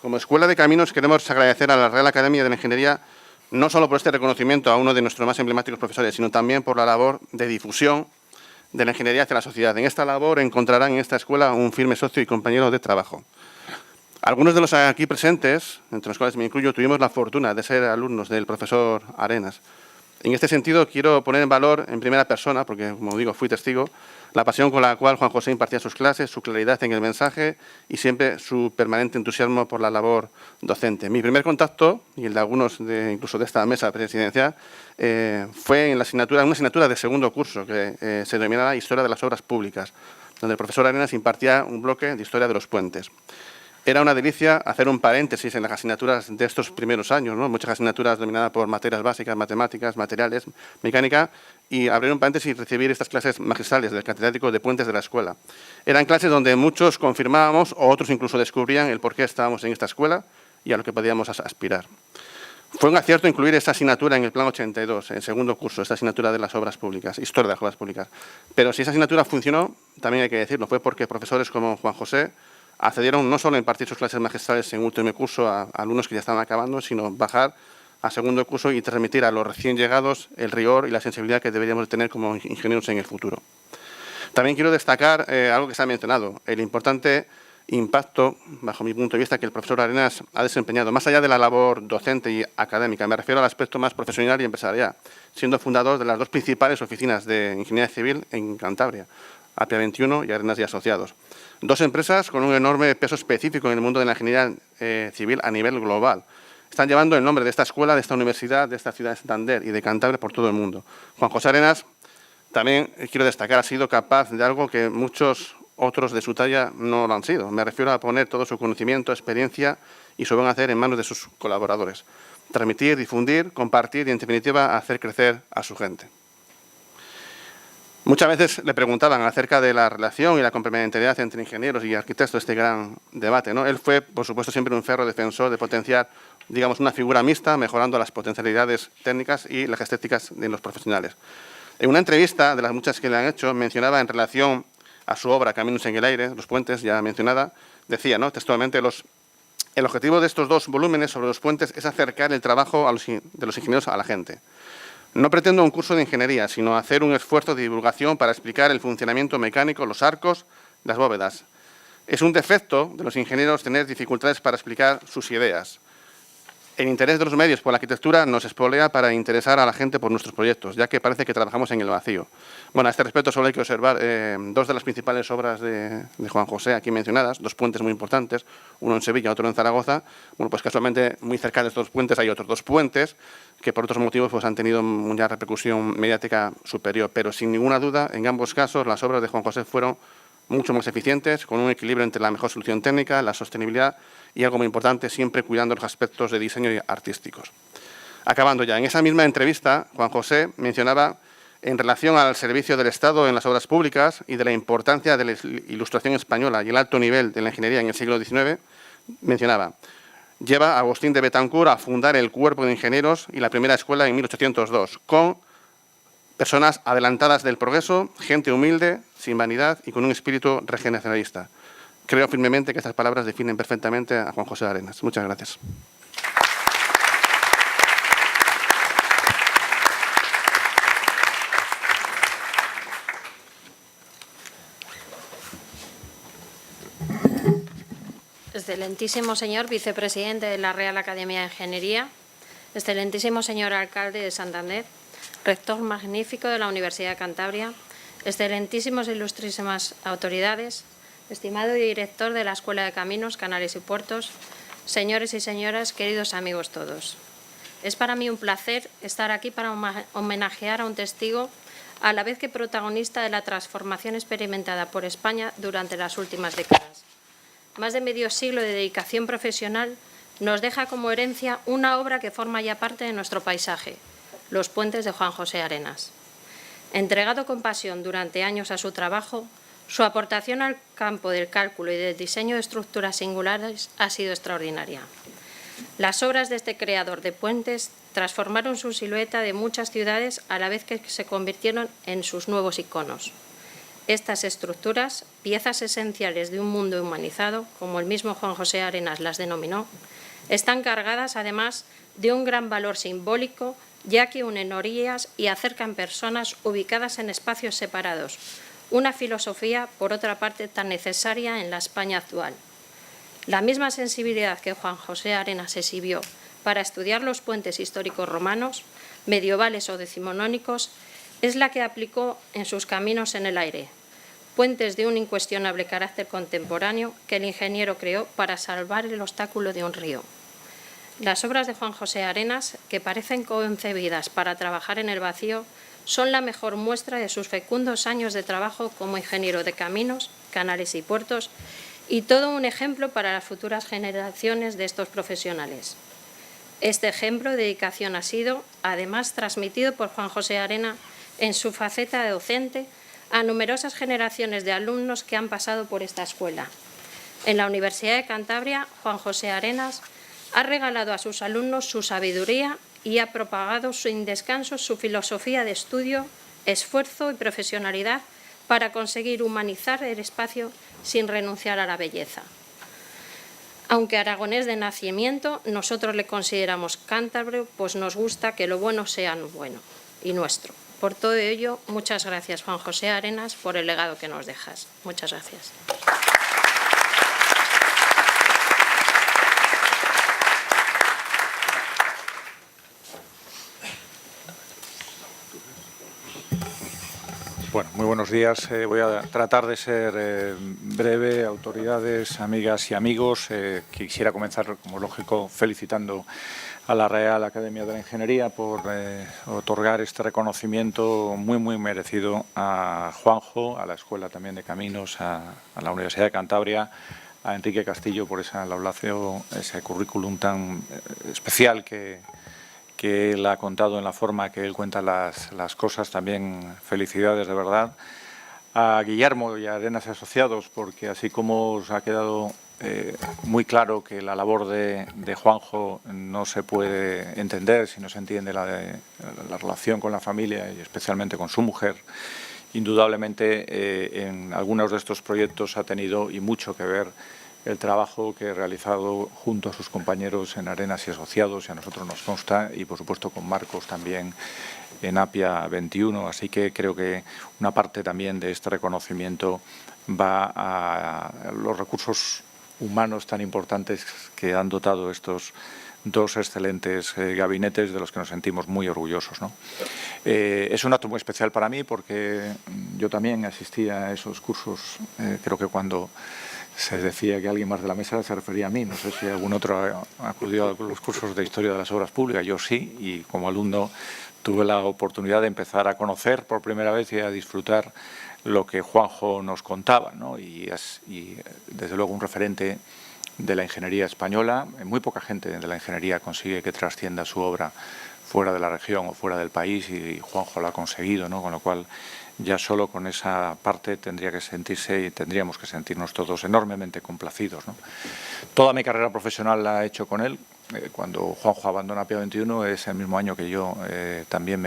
Como Escuela de Caminos queremos agradecer a la Real Academia de la Ingeniería no solo por este reconocimiento a uno de nuestros más emblemáticos profesores, sino también por la labor de difusión de la ingeniería hacia la sociedad. En esta labor encontrarán en esta escuela un firme socio y compañero de trabajo. Algunos de los aquí presentes, entre los cuales me incluyo, tuvimos la fortuna de ser alumnos del profesor Arenas. En este sentido, quiero poner en valor en primera persona, porque, como digo, fui testigo, la pasión con la cual Juan José impartía sus clases, su claridad en el mensaje y siempre su permanente entusiasmo por la labor docente. Mi primer contacto, y el de algunos incluso de esta mesa presidencial, fue en una asignatura de segundo curso que se denominaba Historia de las Obras Públicas, donde el profesor Arenas impartía un bloque de Historia de los Puentes. Era una delicia hacer un paréntesis en las asignaturas de estos primeros años, ¿no? Muchas asignaturas dominadas por materias básicas, matemáticas, materiales, mecánica, y abrir un paréntesis y recibir estas clases magistrales del catedrático de puentes de la escuela. Eran clases donde muchos confirmábamos o otros incluso descubrían el por qué estábamos en esta escuela y a lo que podíamos aspirar. Fue un acierto incluir esta asignatura en el Plan 82, en segundo curso, esta asignatura de las obras públicas, Historia de las Obras Públicas. Pero si esa asignatura funcionó, también hay que decirlo, fue porque profesores como Juan José accedieron no solo a impartir sus clases magistrales en último curso a alumnos que ya estaban acabando, sino bajar a segundo curso y transmitir a los recién llegados el rigor y la sensibilidad que deberíamos tener como ingenieros en el futuro. También quiero destacar algo que se ha mencionado, el importante impacto, bajo mi punto de vista, que el profesor Arenas ha desempeñado, más allá de la labor docente y académica. Me refiero al aspecto más profesional y empresarial, siendo fundador de las dos principales oficinas de ingeniería civil en Cantabria, APIA 21 y Arenas y Asociados. Dos empresas con un enorme peso específico en el mundo de la ingeniería civil a nivel global. Están llevando el nombre de esta escuela, de esta universidad, de esta ciudad de Santander y de Cantabria por todo el mundo. Juan José Arenas, también quiero destacar, ha sido capaz de algo que muchos otros de su talla no lo han sido. Me refiero a poner todo su conocimiento, experiencia y su buen hacer en manos de sus colaboradores. Transmitir, difundir, compartir y, en definitiva, hacer crecer a su gente. Muchas veces le preguntaban acerca de la relación y la complementariedad entre ingenieros y arquitectos, este gran debate, ¿no? Él fue, por supuesto, siempre un ferro defensor de potenciar, digamos, una figura mixta, mejorando las potencialidades técnicas y las estéticas de los profesionales. En una entrevista, de las muchas que le han hecho, mencionaba en relación a su obra Caminos en el Aire, Los Puentes, ya mencionada, decía, ¿no?, textualmente, el objetivo de estos dos volúmenes sobre los puentes es acercar el trabajo de los ingenieros a la gente. No pretendo un curso de ingeniería, sino hacer un esfuerzo de divulgación para explicar el funcionamiento mecánico, los arcos, las bóvedas. Es un defecto de los ingenieros tener dificultades para explicar sus ideas. El interés de los medios por la arquitectura nos espolea para interesar a la gente por nuestros proyectos, ya que parece que trabajamos en el vacío. Bueno, a este respecto solo hay que observar dos de las principales obras de Juan José aquí mencionadas, dos puentes muy importantes, uno en Sevilla, otro en Zaragoza. Bueno, pues casualmente muy cerca de estos puentes hay otros dos puentes que por otros motivos pues, han tenido una repercusión mediática superior, pero sin ninguna duda, en ambos casos, las obras de Juan José fueron mucho más eficientes, con un equilibrio entre la mejor solución técnica, la sostenibilidad y, algo muy importante, siempre cuidando los aspectos de diseño y artísticos. Acabando ya, en esa misma entrevista, Juan José mencionaba, en relación al servicio del Estado en las obras públicas y de la importancia de la Ilustración española y el alto nivel de la ingeniería en el siglo XIX, mencionaba, lleva a Agustín de Betancourt a fundar el Cuerpo de Ingenieros y la primera escuela en 1802, con personas adelantadas del progreso, gente humilde, sin vanidad y con un espíritu regeneracionalista. Creo firmemente que estas palabras definen perfectamente a Juan José Arenas. Muchas gracias. Excelentísimo señor vicepresidente de la Real Academia de Ingeniería, excelentísimo señor alcalde de Santander, rector magnífico de la Universidad de Cantabria, excelentísimos e ilustrísimas autoridades, estimado director de la Escuela de Caminos, Canales y Puertos, señores y señoras, queridos amigos todos. Es para mí un placer estar aquí para homenajear a un testigo a la vez que protagonista de la transformación experimentada por España durante las últimas décadas. Más de medio siglo de dedicación profesional nos deja como herencia una obra que forma ya parte de nuestro paisaje, Los puentes de Juan José Arenas. Entregado con pasión durante años a su trabajo, su aportación al campo del cálculo y del diseño de estructuras singulares ha sido extraordinaria. Las obras de este creador de puentes transformaron su silueta de muchas ciudades a la vez que se convirtieron en sus nuevos iconos. Estas estructuras, piezas esenciales de un mundo humanizado, como el mismo Juan José Arenas las denominó, están cargadas además de un gran valor simbólico, ya que unen orillas y acercan personas ubicadas en espacios separados, una filosofía, por otra parte, tan necesaria en la España actual. La misma sensibilidad que Juan José Arenas exhibió para estudiar los puentes históricos romanos, medievales o decimonónicos, es la que aplicó en sus caminos en el aire, puentes de un incuestionable carácter contemporáneo que el ingeniero creó para salvar el obstáculo de un río. Las obras de Juan José Arenas, que parecen concebidas para trabajar en el vacío, son la mejor muestra de sus fecundos años de trabajo como ingeniero de caminos, canales y puertos, y todo un ejemplo para las futuras generaciones de estos profesionales. Este ejemplo de dedicación ha sido, además, transmitido por Juan José Arenas en su faceta de docente a numerosas generaciones de alumnos que han pasado por esta escuela. En la Universidad de Cantabria, Juan José Arenas ha regalado a sus alumnos su sabiduría y ha propagado sin descanso su filosofía de estudio, esfuerzo y profesionalidad para conseguir humanizar el espacio sin renunciar a la belleza. Aunque aragonés de nacimiento, nosotros le consideramos cántabro, pues nos gusta que lo bueno sea bueno y nuestro. Por todo ello, muchas gracias, Juan José Arenas, por el legado que nos dejas. Muchas gracias. Bueno, muy buenos días. Voy a tratar de ser breve. Autoridades, amigas y amigos, quisiera comenzar, como lógico, felicitando a la Real Academia de la Ingeniería por otorgar este reconocimiento muy merecido a Juanjo, a la Escuela también de Caminos, a la Universidad de Cantabria, a Enrique Castillo por esa laudación, ese currículum tan especial que él ha contado en la forma que él cuenta las cosas. También felicidades de verdad a Guillermo y a Arenas Asociados, porque así como os ha quedado muy claro que la labor de Juanjo no se puede entender si no se entiende la relación con la familia y especialmente con su mujer, indudablemente en algunos de estos proyectos ha tenido y mucho que ver el trabajo que he realizado junto a sus compañeros en Arenas y Asociados, y a nosotros nos consta, y por supuesto con Marcos también en APIA 21, así que creo que una parte también de este reconocimiento va a los recursos humanos tan importantes que han dotado estos dos excelentes gabinetes de los que nos sentimos muy orgullosos, ¿no? Es un acto muy especial para mí porque yo también asistía a esos cursos, creo que cuando se decía que alguien más de la mesa se refería a mí, no sé si algún otro acudió a los cursos de Historia de las Obras Públicas, yo sí, y como alumno tuve la oportunidad de empezar a conocer por primera vez y a disfrutar lo que Juanjo nos contaba, ¿no? Y desde luego un referente de la ingeniería española. Muy poca gente de la ingeniería consigue que trascienda su obra fuera de la región o fuera del país, y Juanjo lo ha conseguido, ¿no? Con lo cual ya solo con esa parte tendríamos que sentirnos todos enormemente complacidos, ¿no? Toda mi carrera profesional la he hecho con él. Cuando Juanjo abandona PIA 21 es el mismo año que yo también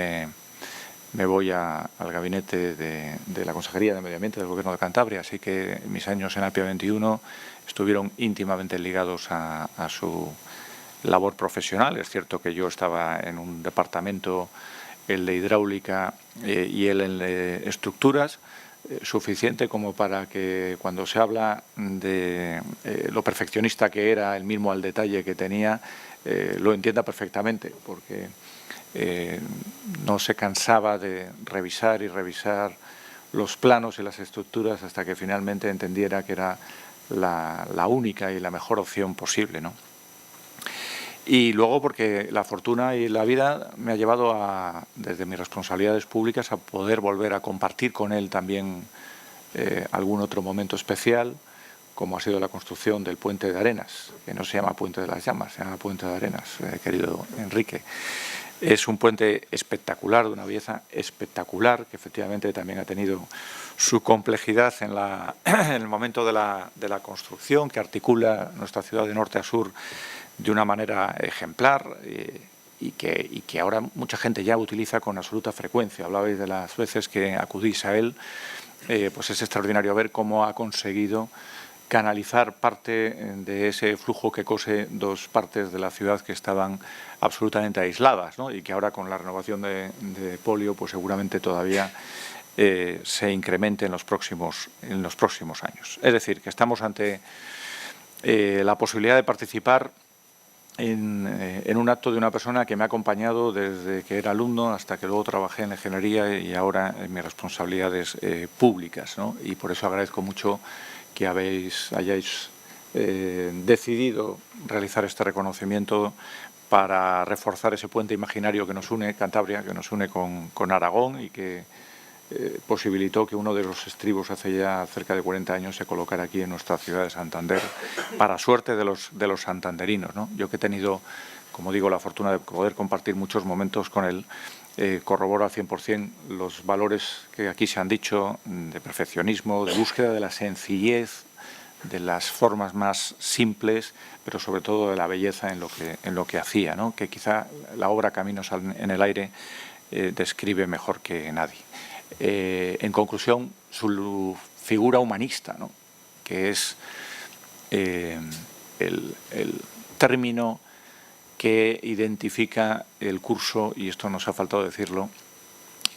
me voy al gabinete de la Consejería de Medio Ambiente del Gobierno de Cantabria, así que mis años en PIA 21 estuvieron íntimamente ligados a su labor profesional. Es cierto que yo estaba en un departamento, el de hidráulica y él en de estructuras, suficiente como para que cuando se habla de lo perfeccionista que era, el mismo al detalle que tenía, lo entienda perfectamente, porque no se cansaba de revisar y revisar los planos y las estructuras hasta que finalmente entendiera que era la única y la mejor opción posible, ¿no? Y luego porque la fortuna y la vida me ha llevado desde mis responsabilidades públicas a poder volver a compartir con él también algún otro momento especial, como ha sido la construcción del Puente de Arenas, que no se llama Puente de las Llamas, se llama Puente de Arenas, querido Enrique. Es un puente espectacular, de una belleza espectacular, que efectivamente también ha tenido su complejidad en el momento de la construcción, que articula nuestra ciudad de norte a sur de una manera ejemplar y que ahora mucha gente ya utiliza con absoluta frecuencia. Hablabais de las veces que acudís a él, pues es extraordinario ver cómo ha conseguido canalizar parte de ese flujo que cose dos partes de la ciudad que estaban absolutamente aisladas, ¿no? Y que ahora con la renovación de Polio pues seguramente todavía se incremente en los próximos años. Es decir, que estamos ante la posibilidad de participar en un acto de una persona que me ha acompañado desde que era alumno hasta que luego trabajé en la ingeniería y ahora en mis responsabilidades públicas, ¿no? Y por eso agradezco mucho que hayáis decidido realizar este reconocimiento para reforzar ese puente imaginario que nos une, Cantabria, que nos une con Aragón y que posibilitó que uno de los estribos hace ya cerca de 40 años se colocara aquí en nuestra ciudad de Santander, para suerte de los santanderinos, ¿no? Yo que he tenido, como digo, la fortuna de poder compartir muchos momentos con él, corroboro al 100% los valores que aquí se han dicho de perfeccionismo, de búsqueda de la sencillez, de las formas más simples, pero sobre todo de la belleza en lo que hacía, ¿no? Que quizá la obra Caminos en el aire describe mejor que nadie. En conclusión, su figura humanista, ¿no? Que es el término que identifica el curso, y esto nos ha faltado decirlo,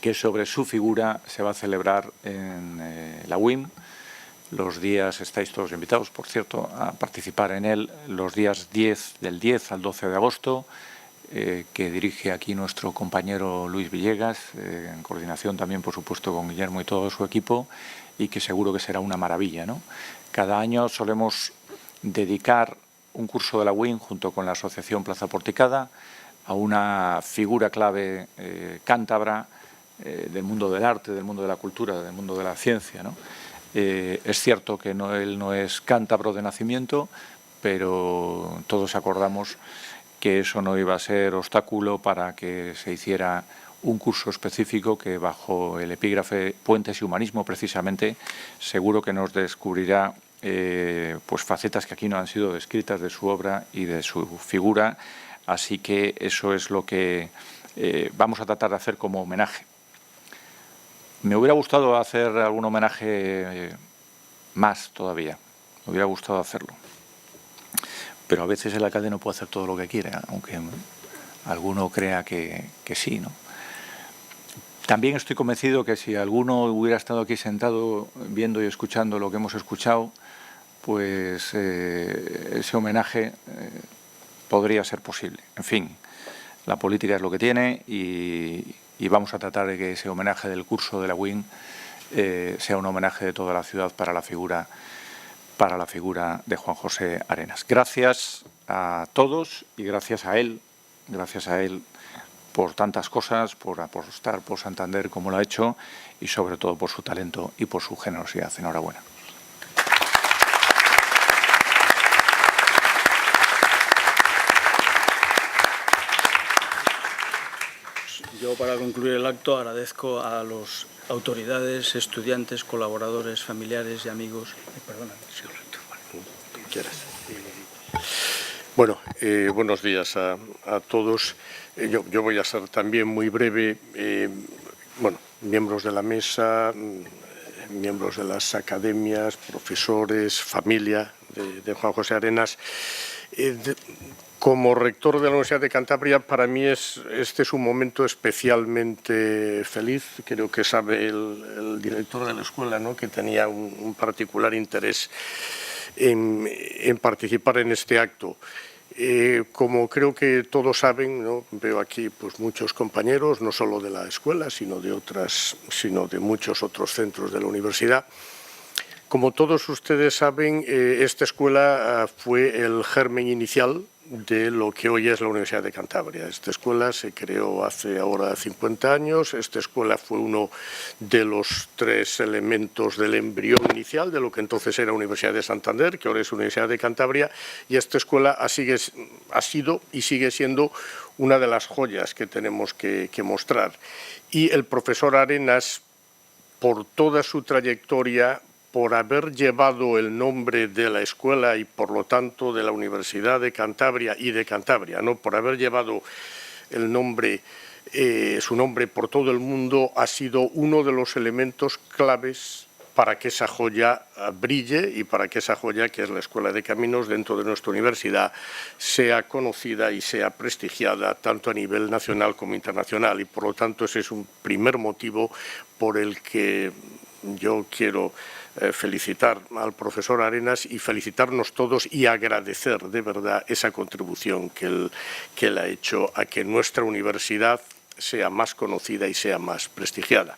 que sobre su figura se va a celebrar en la UIM. Los días, estáis todos invitados, por cierto, a participar en él, los días del 10 al 12 de agosto, que dirige aquí nuestro compañero Luis Villegas, en coordinación también, por supuesto, con Guillermo y todo su equipo, y que seguro que será una maravilla, ¿no? Cada año solemos dedicar un curso de la UIM, junto con la Asociación Plaza Porticada, a una figura clave cántabra del mundo del arte, del mundo de la cultura, del mundo de la ciencia, ¿no? Es cierto que él no es cántabro de nacimiento, pero todos acordamos que eso no iba a ser obstáculo para que se hiciera un curso específico que, bajo el epígrafe Puentes y Humanismo, precisamente, seguro que nos descubrirá pues facetas que aquí no han sido descritas de su obra y de su figura. Así que eso es lo que vamos a tratar de hacer como homenaje. Me hubiera gustado hacer algún homenaje más todavía, me hubiera gustado hacerlo. Pero a veces el alcalde no puede hacer todo lo que quiere, aunque alguno crea que sí, ¿no? También estoy convencido que si alguno hubiera estado aquí sentado viendo y escuchando lo que hemos escuchado, pues ese homenaje podría ser posible. En fin, la política es lo que tiene y vamos a tratar de que ese homenaje del curso de la UIM sea un homenaje de toda la ciudad para la figura de Juan José Arenas. Gracias a todos y gracias a él por tantas cosas, por apostar por Santander como lo ha hecho y sobre todo por su talento y por su generosidad. Enhorabuena. Yo, para concluir el acto, agradezco a las autoridades, estudiantes, colaboradores, familiares y amigos. Perdona, señor rector. Como quieras. Bueno, buenos días a todos. Yo voy a ser también muy breve. Bueno, miembros de la mesa, miembros de las academias, profesores, familia de Juan José Arenas. Como rector de la Universidad de Cantabria, para mí este es un momento especialmente feliz. Creo que sabe el director de la escuela, ¿no?, que tenía un particular interés en participar en este acto. Como creo que todos saben, ¿no?, veo aquí pues muchos compañeros, no solo de la escuela, sino de muchos otros centros de la universidad. Como todos ustedes saben, esta escuela fue el germen inicial de lo que hoy es la Universidad de Cantabria. Esta escuela se creó hace ahora 50 años. Esta escuela fue uno de los 3 elementos del embrión inicial de lo que entonces era Universidad de Santander, que ahora es Universidad de Cantabria, y esta escuela ha sido y sigue siendo una de las joyas que tenemos que mostrar. Y el profesor Arenas, por toda su trayectoria, por haber llevado el nombre de la escuela y, por lo tanto, de la Universidad de Cantabria y de Cantabria, ¿no?, por haber llevado el nombre, su nombre por todo el mundo, ha sido uno de los elementos claves para que esa joya brille y para que esa joya, que es la Escuela de Caminos dentro de nuestra universidad, sea conocida y sea prestigiada tanto a nivel nacional como internacional. Y, por lo tanto, ese es un primer motivo por el que yo quiero felicitar al profesor Arenas y felicitarnos todos y agradecer de verdad esa contribución que él ha hecho a que nuestra universidad sea más conocida y sea más prestigiada.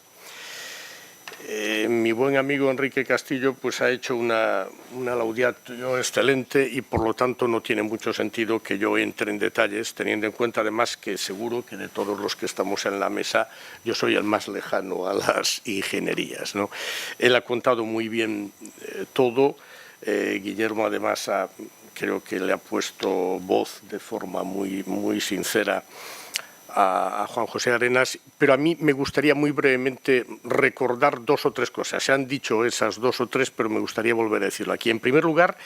Mi buen amigo Enrique Castillo pues ha hecho una laudatio excelente y, por lo tanto, no tiene mucho sentido que yo entre en detalles, teniendo en cuenta además que seguro que de todos los que estamos en la mesa yo soy el más lejano a las ingenierías, ¿no? Él ha contado muy bien todo. Guillermo además creo que le ha puesto voz de forma muy sincera a Juan José Arenas, pero a mí me gustaría muy brevemente recordar 2 o 3 cosas. Se han dicho esas 2 o 3, pero me gustaría volver a decirlo aquí. En primer lugar,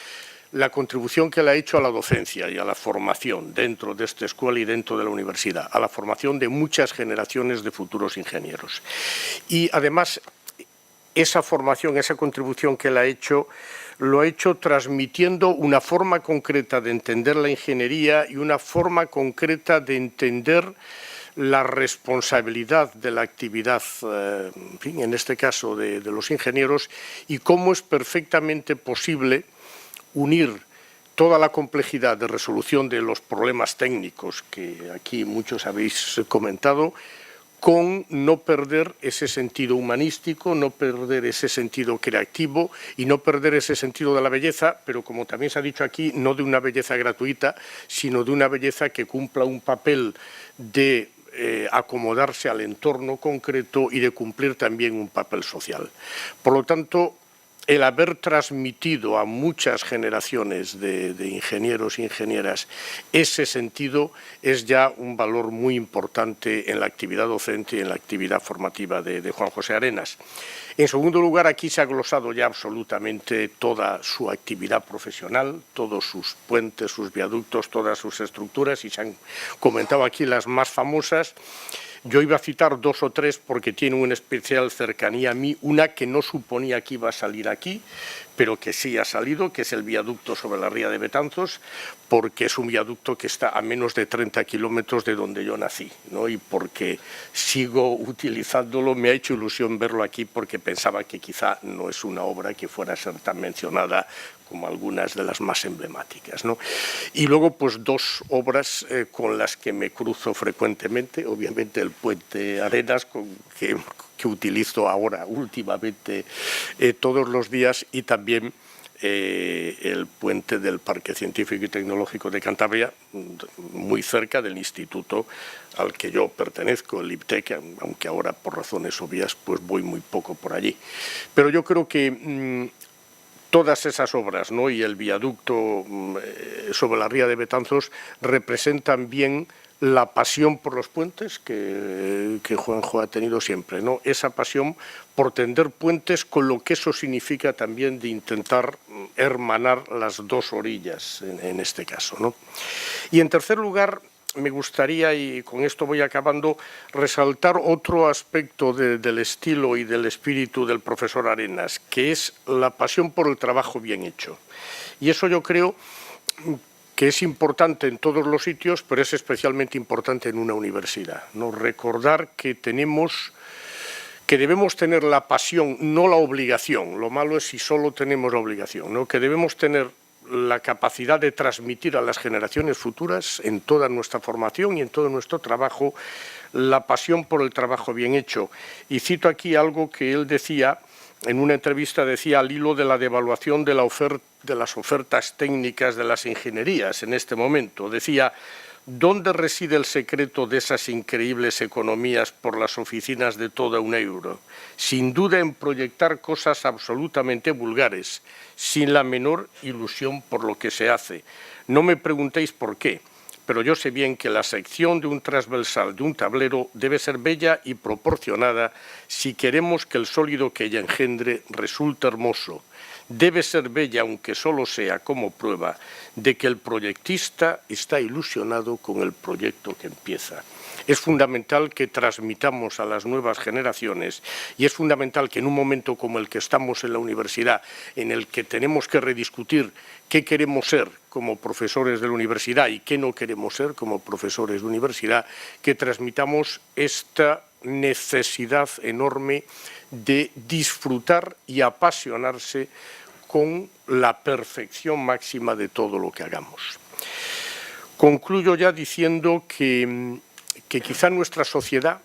la contribución que él ha hecho a la docencia y a la formación dentro de esta escuela y dentro de la universidad, a la formación de muchas generaciones de futuros ingenieros. Y además, esa formación, esa contribución que él ha hecho, lo ha hecho transmitiendo una forma concreta de entender la ingeniería y una forma concreta de entender la responsabilidad de la actividad, en fin, en este caso de los ingenieros, y cómo es perfectamente posible unir toda la complejidad de resolución de los problemas técnicos que aquí muchos habéis comentado, con no perder ese sentido humanístico, no perder ese sentido creativo y no perder ese sentido de la belleza, pero como también se ha dicho aquí, no de una belleza gratuita, sino de una belleza que cumpla un papel de acomodarse al entorno concreto y de cumplir también un papel social. Por lo tanto, el haber transmitido a muchas generaciones de ingenieros e ingenieras ese sentido es ya un valor muy importante en la actividad docente y en la actividad formativa de Juan José Arenas. En segundo lugar, aquí se ha glosado ya absolutamente toda su actividad profesional, todos sus puentes, sus viaductos, todas sus estructuras, y se han comentado aquí las más famosas. Yo iba a citar 2 o 3 porque tiene una especial cercanía a mí, una que no suponía que iba a salir aquí, pero que sí ha salido, que es el viaducto sobre la ría de Betanzos, porque es un viaducto que está a menos de 30 kilómetros de donde yo nací, ¿no? Y porque sigo utilizándolo, me ha hecho ilusión verlo aquí porque pensaba que quizá no es una obra que fuera a ser tan mencionada como algunas de las más emblemáticas, ¿no? Y luego, pues 2 obras con las que me cruzo frecuentemente, obviamente el puente Arenas, que utilizo ahora últimamente todos los días, y también el puente del Parque Científico y Tecnológico de Cantabria, muy cerca del instituto al que yo pertenezco, el IPTEC, aunque ahora por razones obvias pues voy muy poco por allí. Pero yo creo que todas esas obras, ¿no?, y el viaducto sobre la ría de Betanzos representan bien la pasión por los puentes que Juanjo ha tenido siempre, ¿no? Esa pasión por tender puentes con lo que eso significa también de intentar hermanar las dos orillas en este caso, ¿no? Y en tercer lugar, me gustaría, y con esto voy acabando, resaltar otro aspecto del estilo y del espíritu del profesor Arenas, que es la pasión por el trabajo bien hecho. Y eso yo creo que es importante en todos los sitios, pero es especialmente importante en una universidad, ¿no? Recordar que debemos tener la pasión, no la obligación. Lo malo es si solo tenemos la obligación, ¿no? Que debemos tener la capacidad de transmitir a las generaciones futuras, en toda nuestra formación y en todo nuestro trabajo, la pasión por el trabajo bien hecho. Y cito aquí algo que él decía, en una entrevista decía, al hilo de la devaluación de las ofertas técnicas de las ingenierías en este momento. Decía, ¿dónde reside el secreto de esas increíbles economías por las oficinas de toda un euro? Sin duda en proyectar cosas absolutamente vulgares, sin la menor ilusión por lo que se hace. No me preguntéis por qué, pero yo sé bien que la sección de un transversal de un tablero debe ser bella y proporcionada si queremos que el sólido que ella engendre resulte hermoso. Debe ser bella, aunque solo sea como prueba de que el proyectista está ilusionado con el proyecto que empieza. Es fundamental que transmitamos a las nuevas generaciones y es fundamental que en un momento como el que estamos en la universidad, en el que tenemos que rediscutir qué queremos ser como profesores de la universidad y qué no queremos ser como profesores de universidad, que transmitamos esta necesidad enorme de disfrutar y apasionarse con la perfección máxima de todo lo que hagamos. Concluyo ya diciendo que quizá nuestra sociedad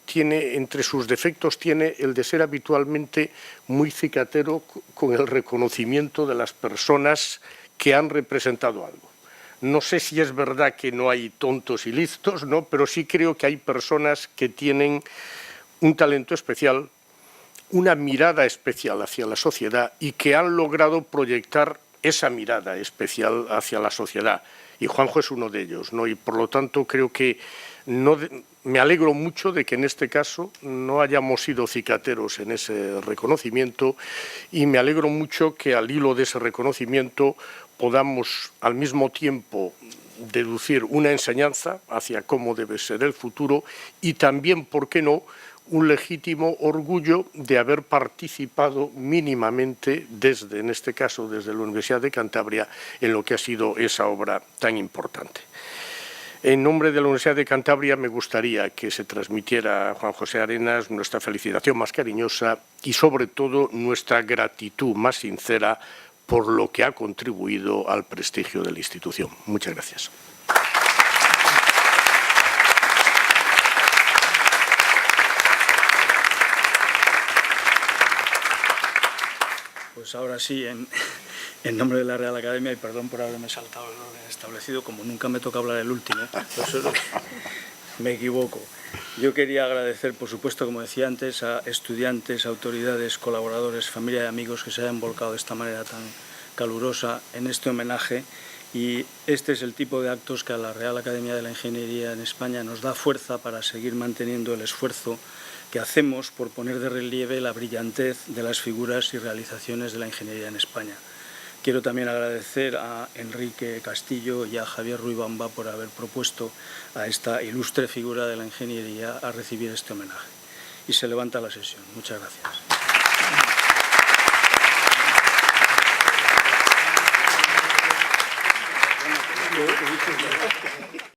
tiene, entre sus defectos, tiene el de ser habitualmente muy cicatero con el reconocimiento de las personas que han representado algo. No sé si es verdad que no hay tontos y listos, ¿no? Pero sí creo que hay personas que tienen un talento especial, una mirada especial hacia la sociedad y que han logrado proyectar esa mirada especial hacia la sociedad. Y Juanjo es uno de ellos, ¿no? Y por lo tanto creo que me alegro mucho de que en este caso no hayamos sido cicateros en ese reconocimiento y me alegro mucho que al hilo de ese reconocimiento podamos al mismo tiempo deducir una enseñanza hacia cómo debe ser el futuro y también, ¿por qué no?, un legítimo orgullo de haber participado mínimamente desde, en este caso, desde la Universidad de Cantabria, en lo que ha sido esa obra tan importante. En nombre de la Universidad de Cantabria me gustaría que se transmitiera a Juan José Arenas nuestra felicitación más cariñosa y, sobre todo, nuestra gratitud más sincera por lo que ha contribuido al prestigio de la institución. Muchas gracias. Pues ahora sí, en nombre de la Real Academia, y perdón por haberme saltado el orden establecido, como nunca me toca hablar el último, por eso me equivoco. Yo quería agradecer, por supuesto, como decía antes, a estudiantes, autoridades, colaboradores, familia y amigos que se hayan volcado de esta manera tan calurosa en este homenaje. Y este es el tipo de actos que a la Real Academia de la Ingeniería en España nos da fuerza para seguir manteniendo el esfuerzo que hacemos por poner de relieve la brillantez de las figuras y realizaciones de la ingeniería en España. Quiero también agradecer a Enrique Castillo y a Javier Ruibamba por haber propuesto a esta ilustre figura de la ingeniería a recibir este homenaje. Y se levanta la sesión. Muchas gracias.